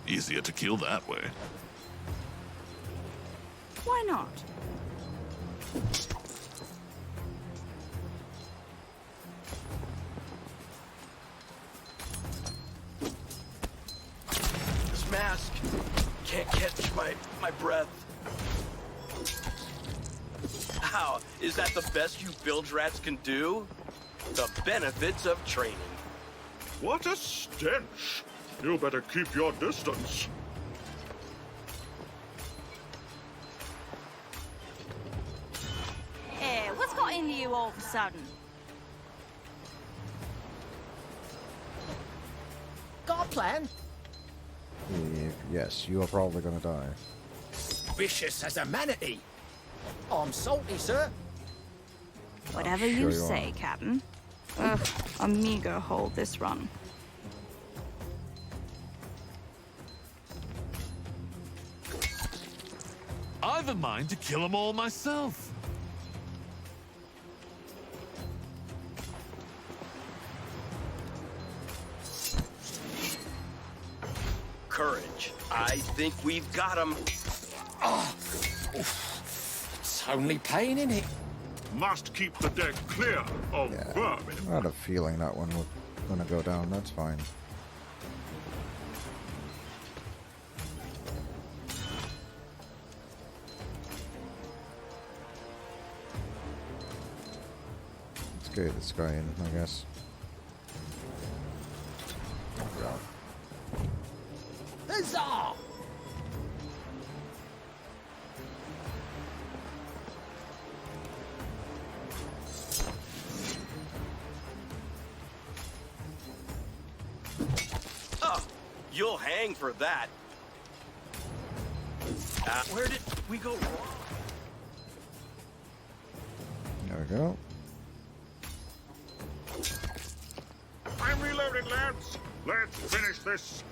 Easier to kill that way. Why not? This mask can't catch my breath. How? Is that the best you bilge rats can do? The benefits of training. What a stench! You better keep your distance. Hey, what's got into you all of a sudden? Got a plan? Yes, you are probably gonna die. Vicious as a manatee. I'm salty, sir. Whatever Sure you you say, are. Captain. Ugh, a meager hold this run. I've a mind to kill them all myself. Courage. I think we've got him. It's only pain, innit? Must keep the deck clear of vermin. I had a feeling that one was gonna go down. That's fine. Let's get this guy in, I guess. Huzzah! You'll hang for that. Where did we go wrong? There we go. I'm reloading, lads. Let's finish this.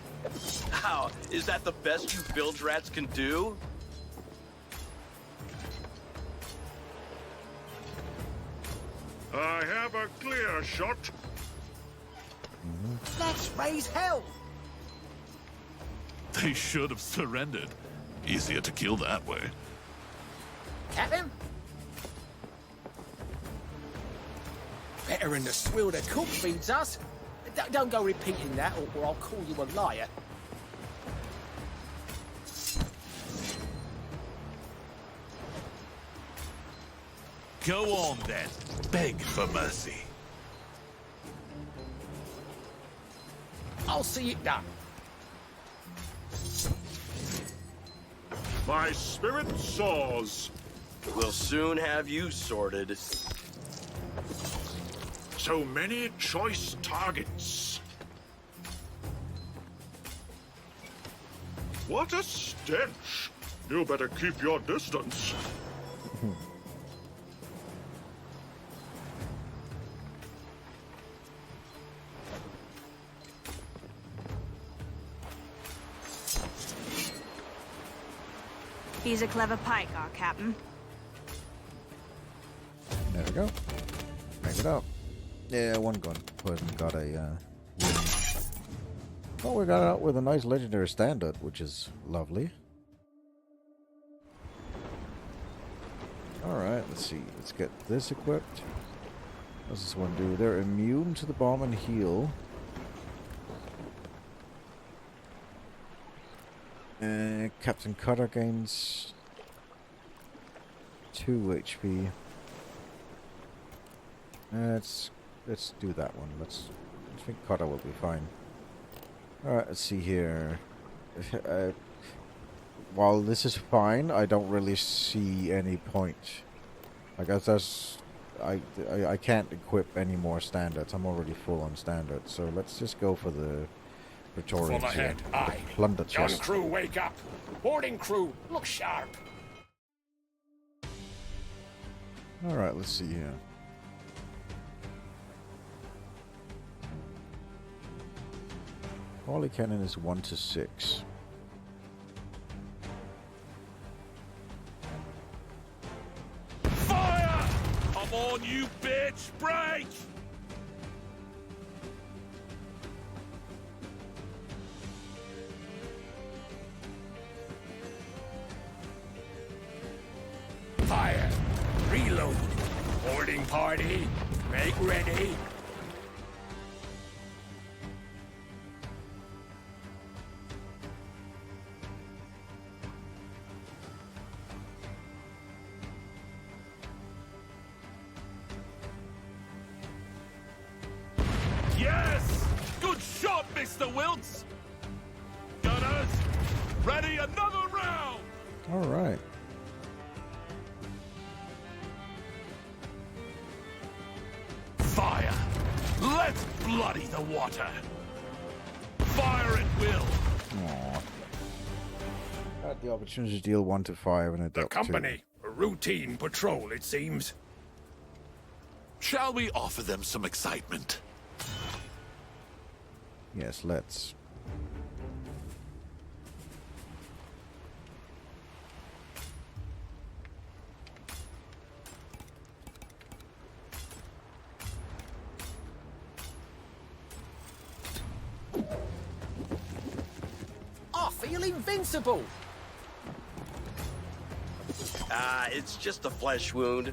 How? Is that the best you bilge rats can do? I have a clear shot. Let's raise hell. They should have surrendered. Easier to kill that way. Captain? Better than the swill the cook feeds us. Don't go repeating that, or I'll call you a liar. Go on then. Beg for mercy. I'll see it done. My spirit soars. We'll soon have you sorted. So many choice targets. What a stench! You better keep your distance. He's a clever pike, our captain. There we go. Make it up. Yeah, one gun person got a win. Well, we got it out with a nice legendary standard, which is lovely. Alright, let's see. Let's get this equipped. What does this one do? They're immune to the bomb and heal. Captain Cutter gains 2 HP. Let's do that one. I think Cutter will be fine. Alright, let's see here. While this is fine, I don't really see any point. I guess I can't equip any more standards. I'm already full on standards, so let's just go for the Praetorians Full ahead, here. aye. Plunder Young chest. crew, wake up. Boarding crew, look sharp. Alright, let's see here. Volley cannon is 1 to 6. Fire! Come on, you bitch! Break! Fire! Reload! Boarding party! Make ready! Yes! Good shot, Mr. Wilkes! Gunners, ready another round! Alright. Fire! Let's bloody the water! Fire at will! Aww. Had the opportunity to deal 1 to 5 and The adopt 2. company. A routine patrol, it seems. Shall we offer them some excitement? Yes, let's. I feel invincible. Ah, it's just a flesh wound.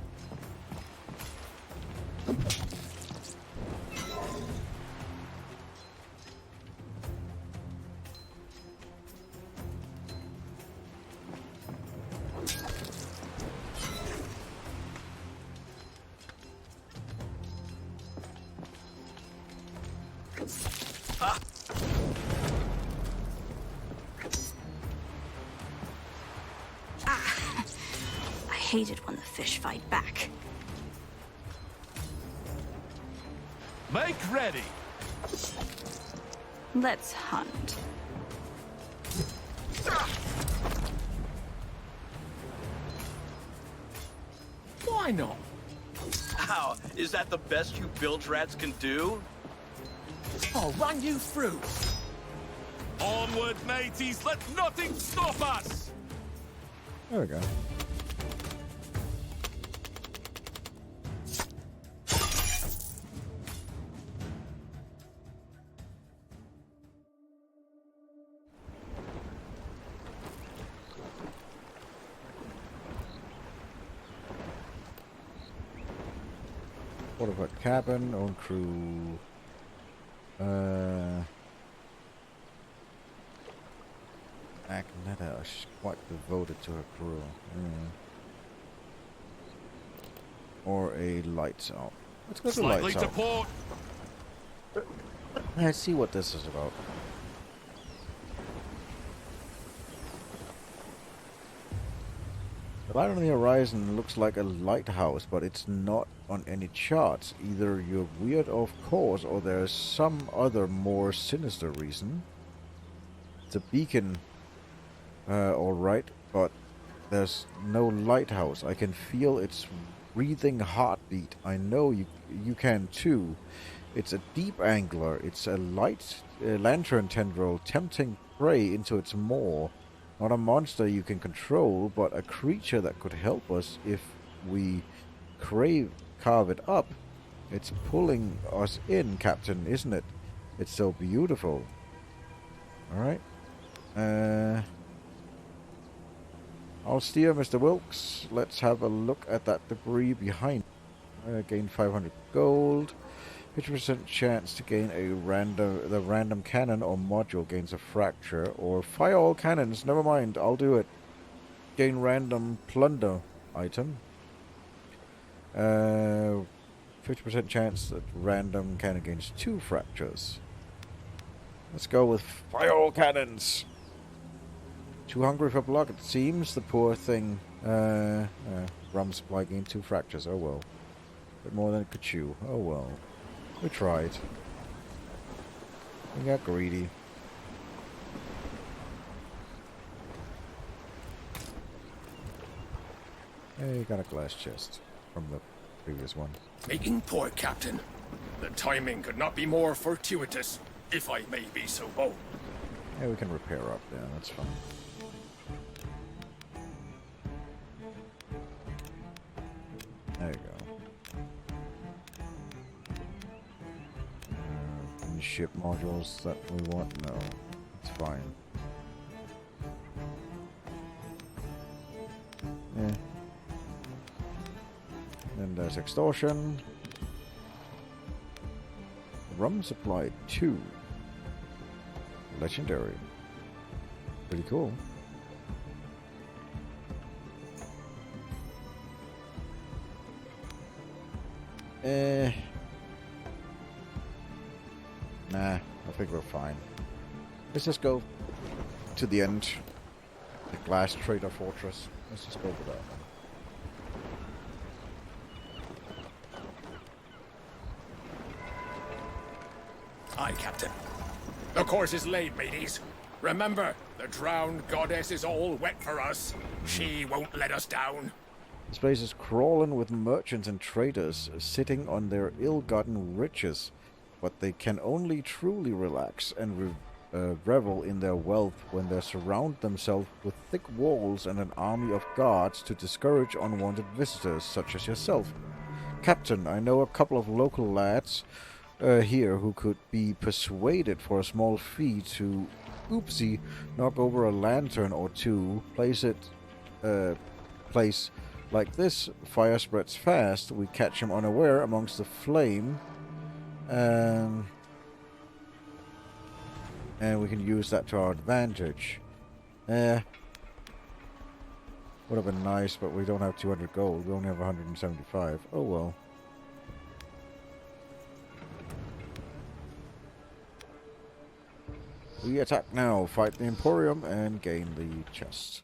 I hate it when the fish fight back. Make ready! Let's hunt. Why not? How? Is that the best you bilge rats can do? I'll run you through. Onward, mateys! Let nothing stop us! There we go. What about cabin, own crew? Agneta, she's quite devoted to her crew. Or a lights out. Let's go to Slightly lights to out. port! Let's see what this is about. The light on the horizon looks like a lighthouse, but it's not on any charts. Either you're weird off course, or there's some other more sinister reason. It's a beacon, alright, but there's no lighthouse. I can feel its breathing heartbeat. I know you can too. It's a deep angler. It's a light lantern tendril tempting prey into its maw. Not a monster you can control, but a creature that could help us if we carve it up. It's pulling us in, Captain, isn't it? It's so beautiful. Alright. I'll steer, Mr. Wilkes. Let's have a look at that debris behind. Gain 500 gold. 50% chance to gain the random cannon or module gains a fracture, or fire all cannons. Never mind, I'll do it. Gain random plunder item. 50% chance that random cannon gains 2 fractures. Let's go with fire all cannons. Too hungry for blood, it seems. The poor thing. Rum supply gained 2 fractures. Oh well. Bit more than it could chew. Oh well. We tried. We got greedy. Hey, got a glass chest. from the previous one. Making port, Captain. The timing could not be more fortuitous, if I may be so bold. Yeah, we can repair up there, that's fine. There you go. Any ship modules that we want? No, it's fine. Yeah. Then there's extortion. Rum supply 2. Legendary. Pretty cool. Nah, I think we're fine. Let's just go to the end. The glass trader fortress. Let's just go for that one. Aye, Captain. The course is laid, mateys. Remember, the drowned goddess is all wet for us. She won't let us down. This place is crawling with merchants and traders sitting on their ill-gotten riches, but they can only truly relax and revel in their wealth when they surround themselves with thick walls and an army of guards to discourage unwanted visitors such as yourself. Captain, I know a couple of local lads here who could be persuaded for a small fee to, oopsie, knock over a lantern or two, place like this, fire spreads fast, we catch him unaware amongst the flame, and we can use that to our advantage. Would have been nice, but we don't have 200 gold, we only have 175. Oh well. We attack now, fight the Emporium, and gain the chest.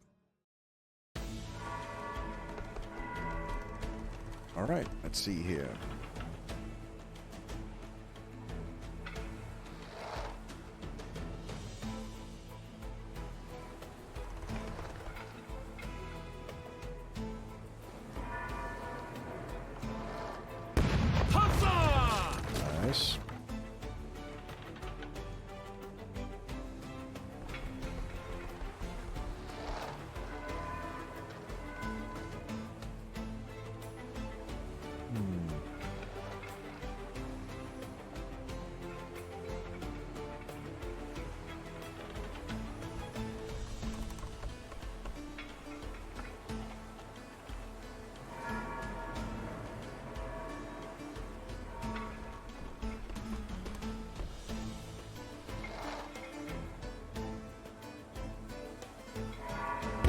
Alright, let's see here. Nice.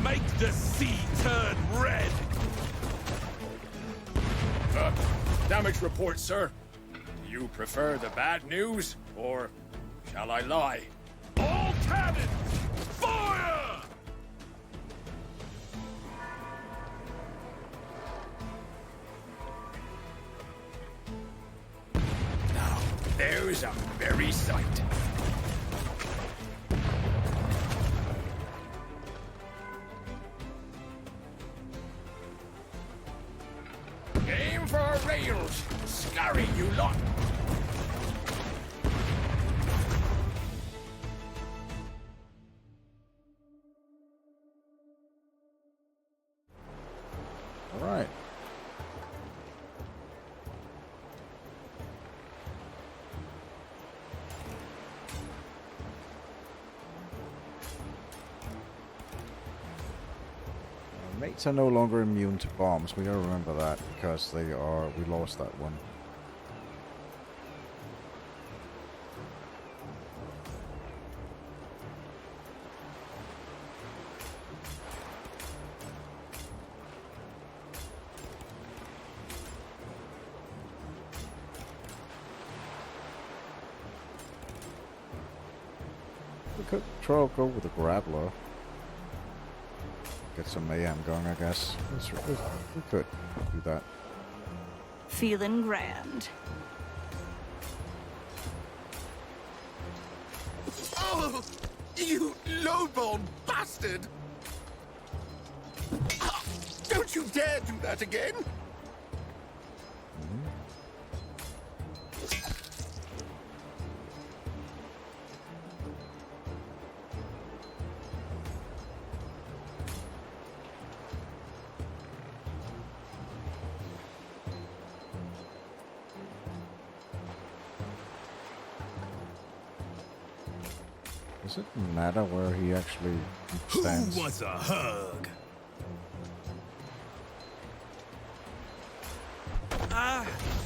Make the sea turn red! Damage report, sir. Do you prefer the bad news, or shall I lie? All cannons! Fire! Now, there's a merry sight. Aim for rails! Scurry, you lot! Alright. Mates are no longer immune to bombs. We gotta remember that because they are. We lost that one. We could try to go with a grappler. Get some mayhem going, I guess. We could do that. Feeling grand. Oh, you lowborn bastard! Don't you dare do that again! Does it matter where he actually stands? Who wants a hug?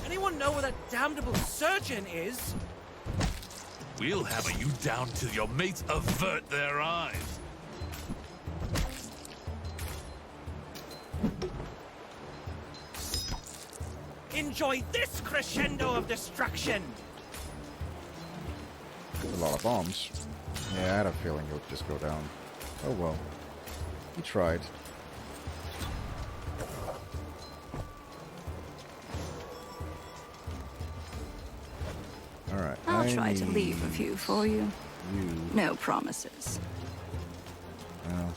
Anyone know where that damnable surgeon is? We'll hammer you down till your mates avert their eyes. Enjoy this crescendo of destruction! A lot of bombs. Yeah, I had a feeling it would just go down. Oh well. He tried. Alright. I'll try to leave a few for you. No promises. Well.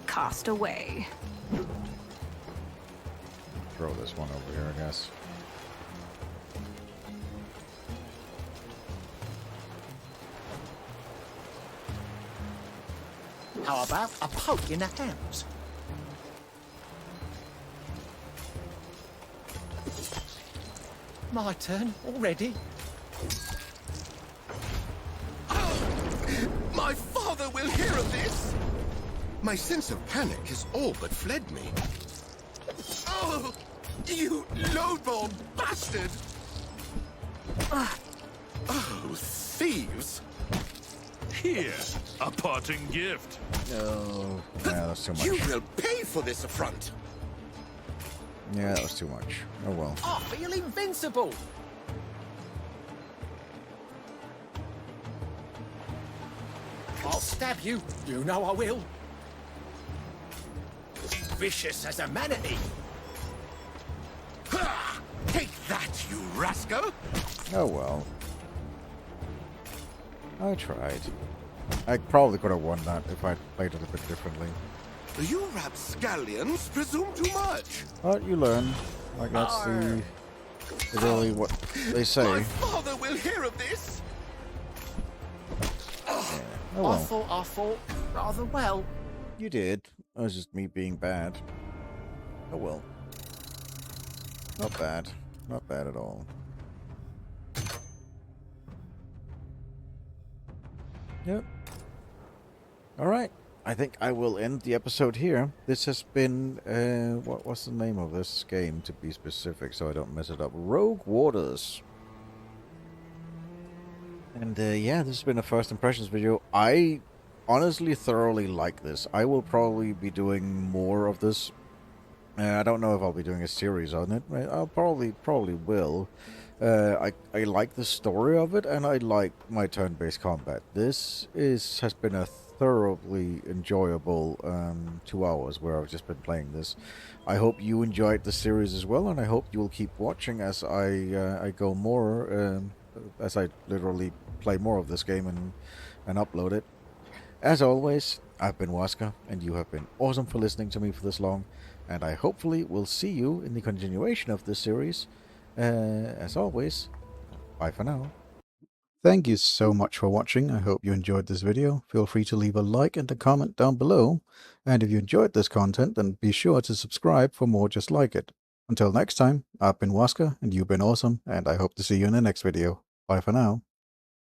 Cast away. Throw this one over here, I guess. How about a poke in the hams? My turn already? My father will hear of this! My sense of panic has all but fled me. Oh, you lowball bastard! Oh, thieves! Here, a parting gift. No. Yeah, that's too much. You will pay for this affront! Yeah, that was too much. Oh well. I feel invincible! I'll stab you. You know I will. Vicious as a manatee. Ha! Take that, you rascal! Oh well. I tried. I probably could have won that if I'd played it a bit differently. You rapscallions presume too much. But you learn. Like that's really what they say. My father will hear of this. Yeah. Oh well. I fought rather well. You did. That was just me being bad. Oh well. Not bad. Not bad at all. Yep. Alright. I think I will end the episode here. This has been, what's the name of this game, to be specific, so I don't mess it up? Rogue Waters. And, yeah, this has been a first impressions video. I honestly thoroughly like this. I will probably be doing more of this. I don't know if I'll be doing a series on it. I'll probably will. I like the story of it, and I like my turn-based combat. This has been a thoroughly enjoyable 2 hours where I've just been playing this. I hope you enjoyed the series as well, and I hope you will keep watching as I go more, as I literally play more of this game and upload it. As always, I've been Wazka, and you have been awesome for listening to me for this long, and I hopefully will see you in the continuation of this series. As always, bye for now. Thank you so much for watching. I hope you enjoyed this video. Feel free to leave a like and a comment down below. And if you enjoyed this content, then be sure to subscribe for more just like it. Until next time, I've been Wazka, and you've been awesome, and I hope to see you in the next video. Bye for now.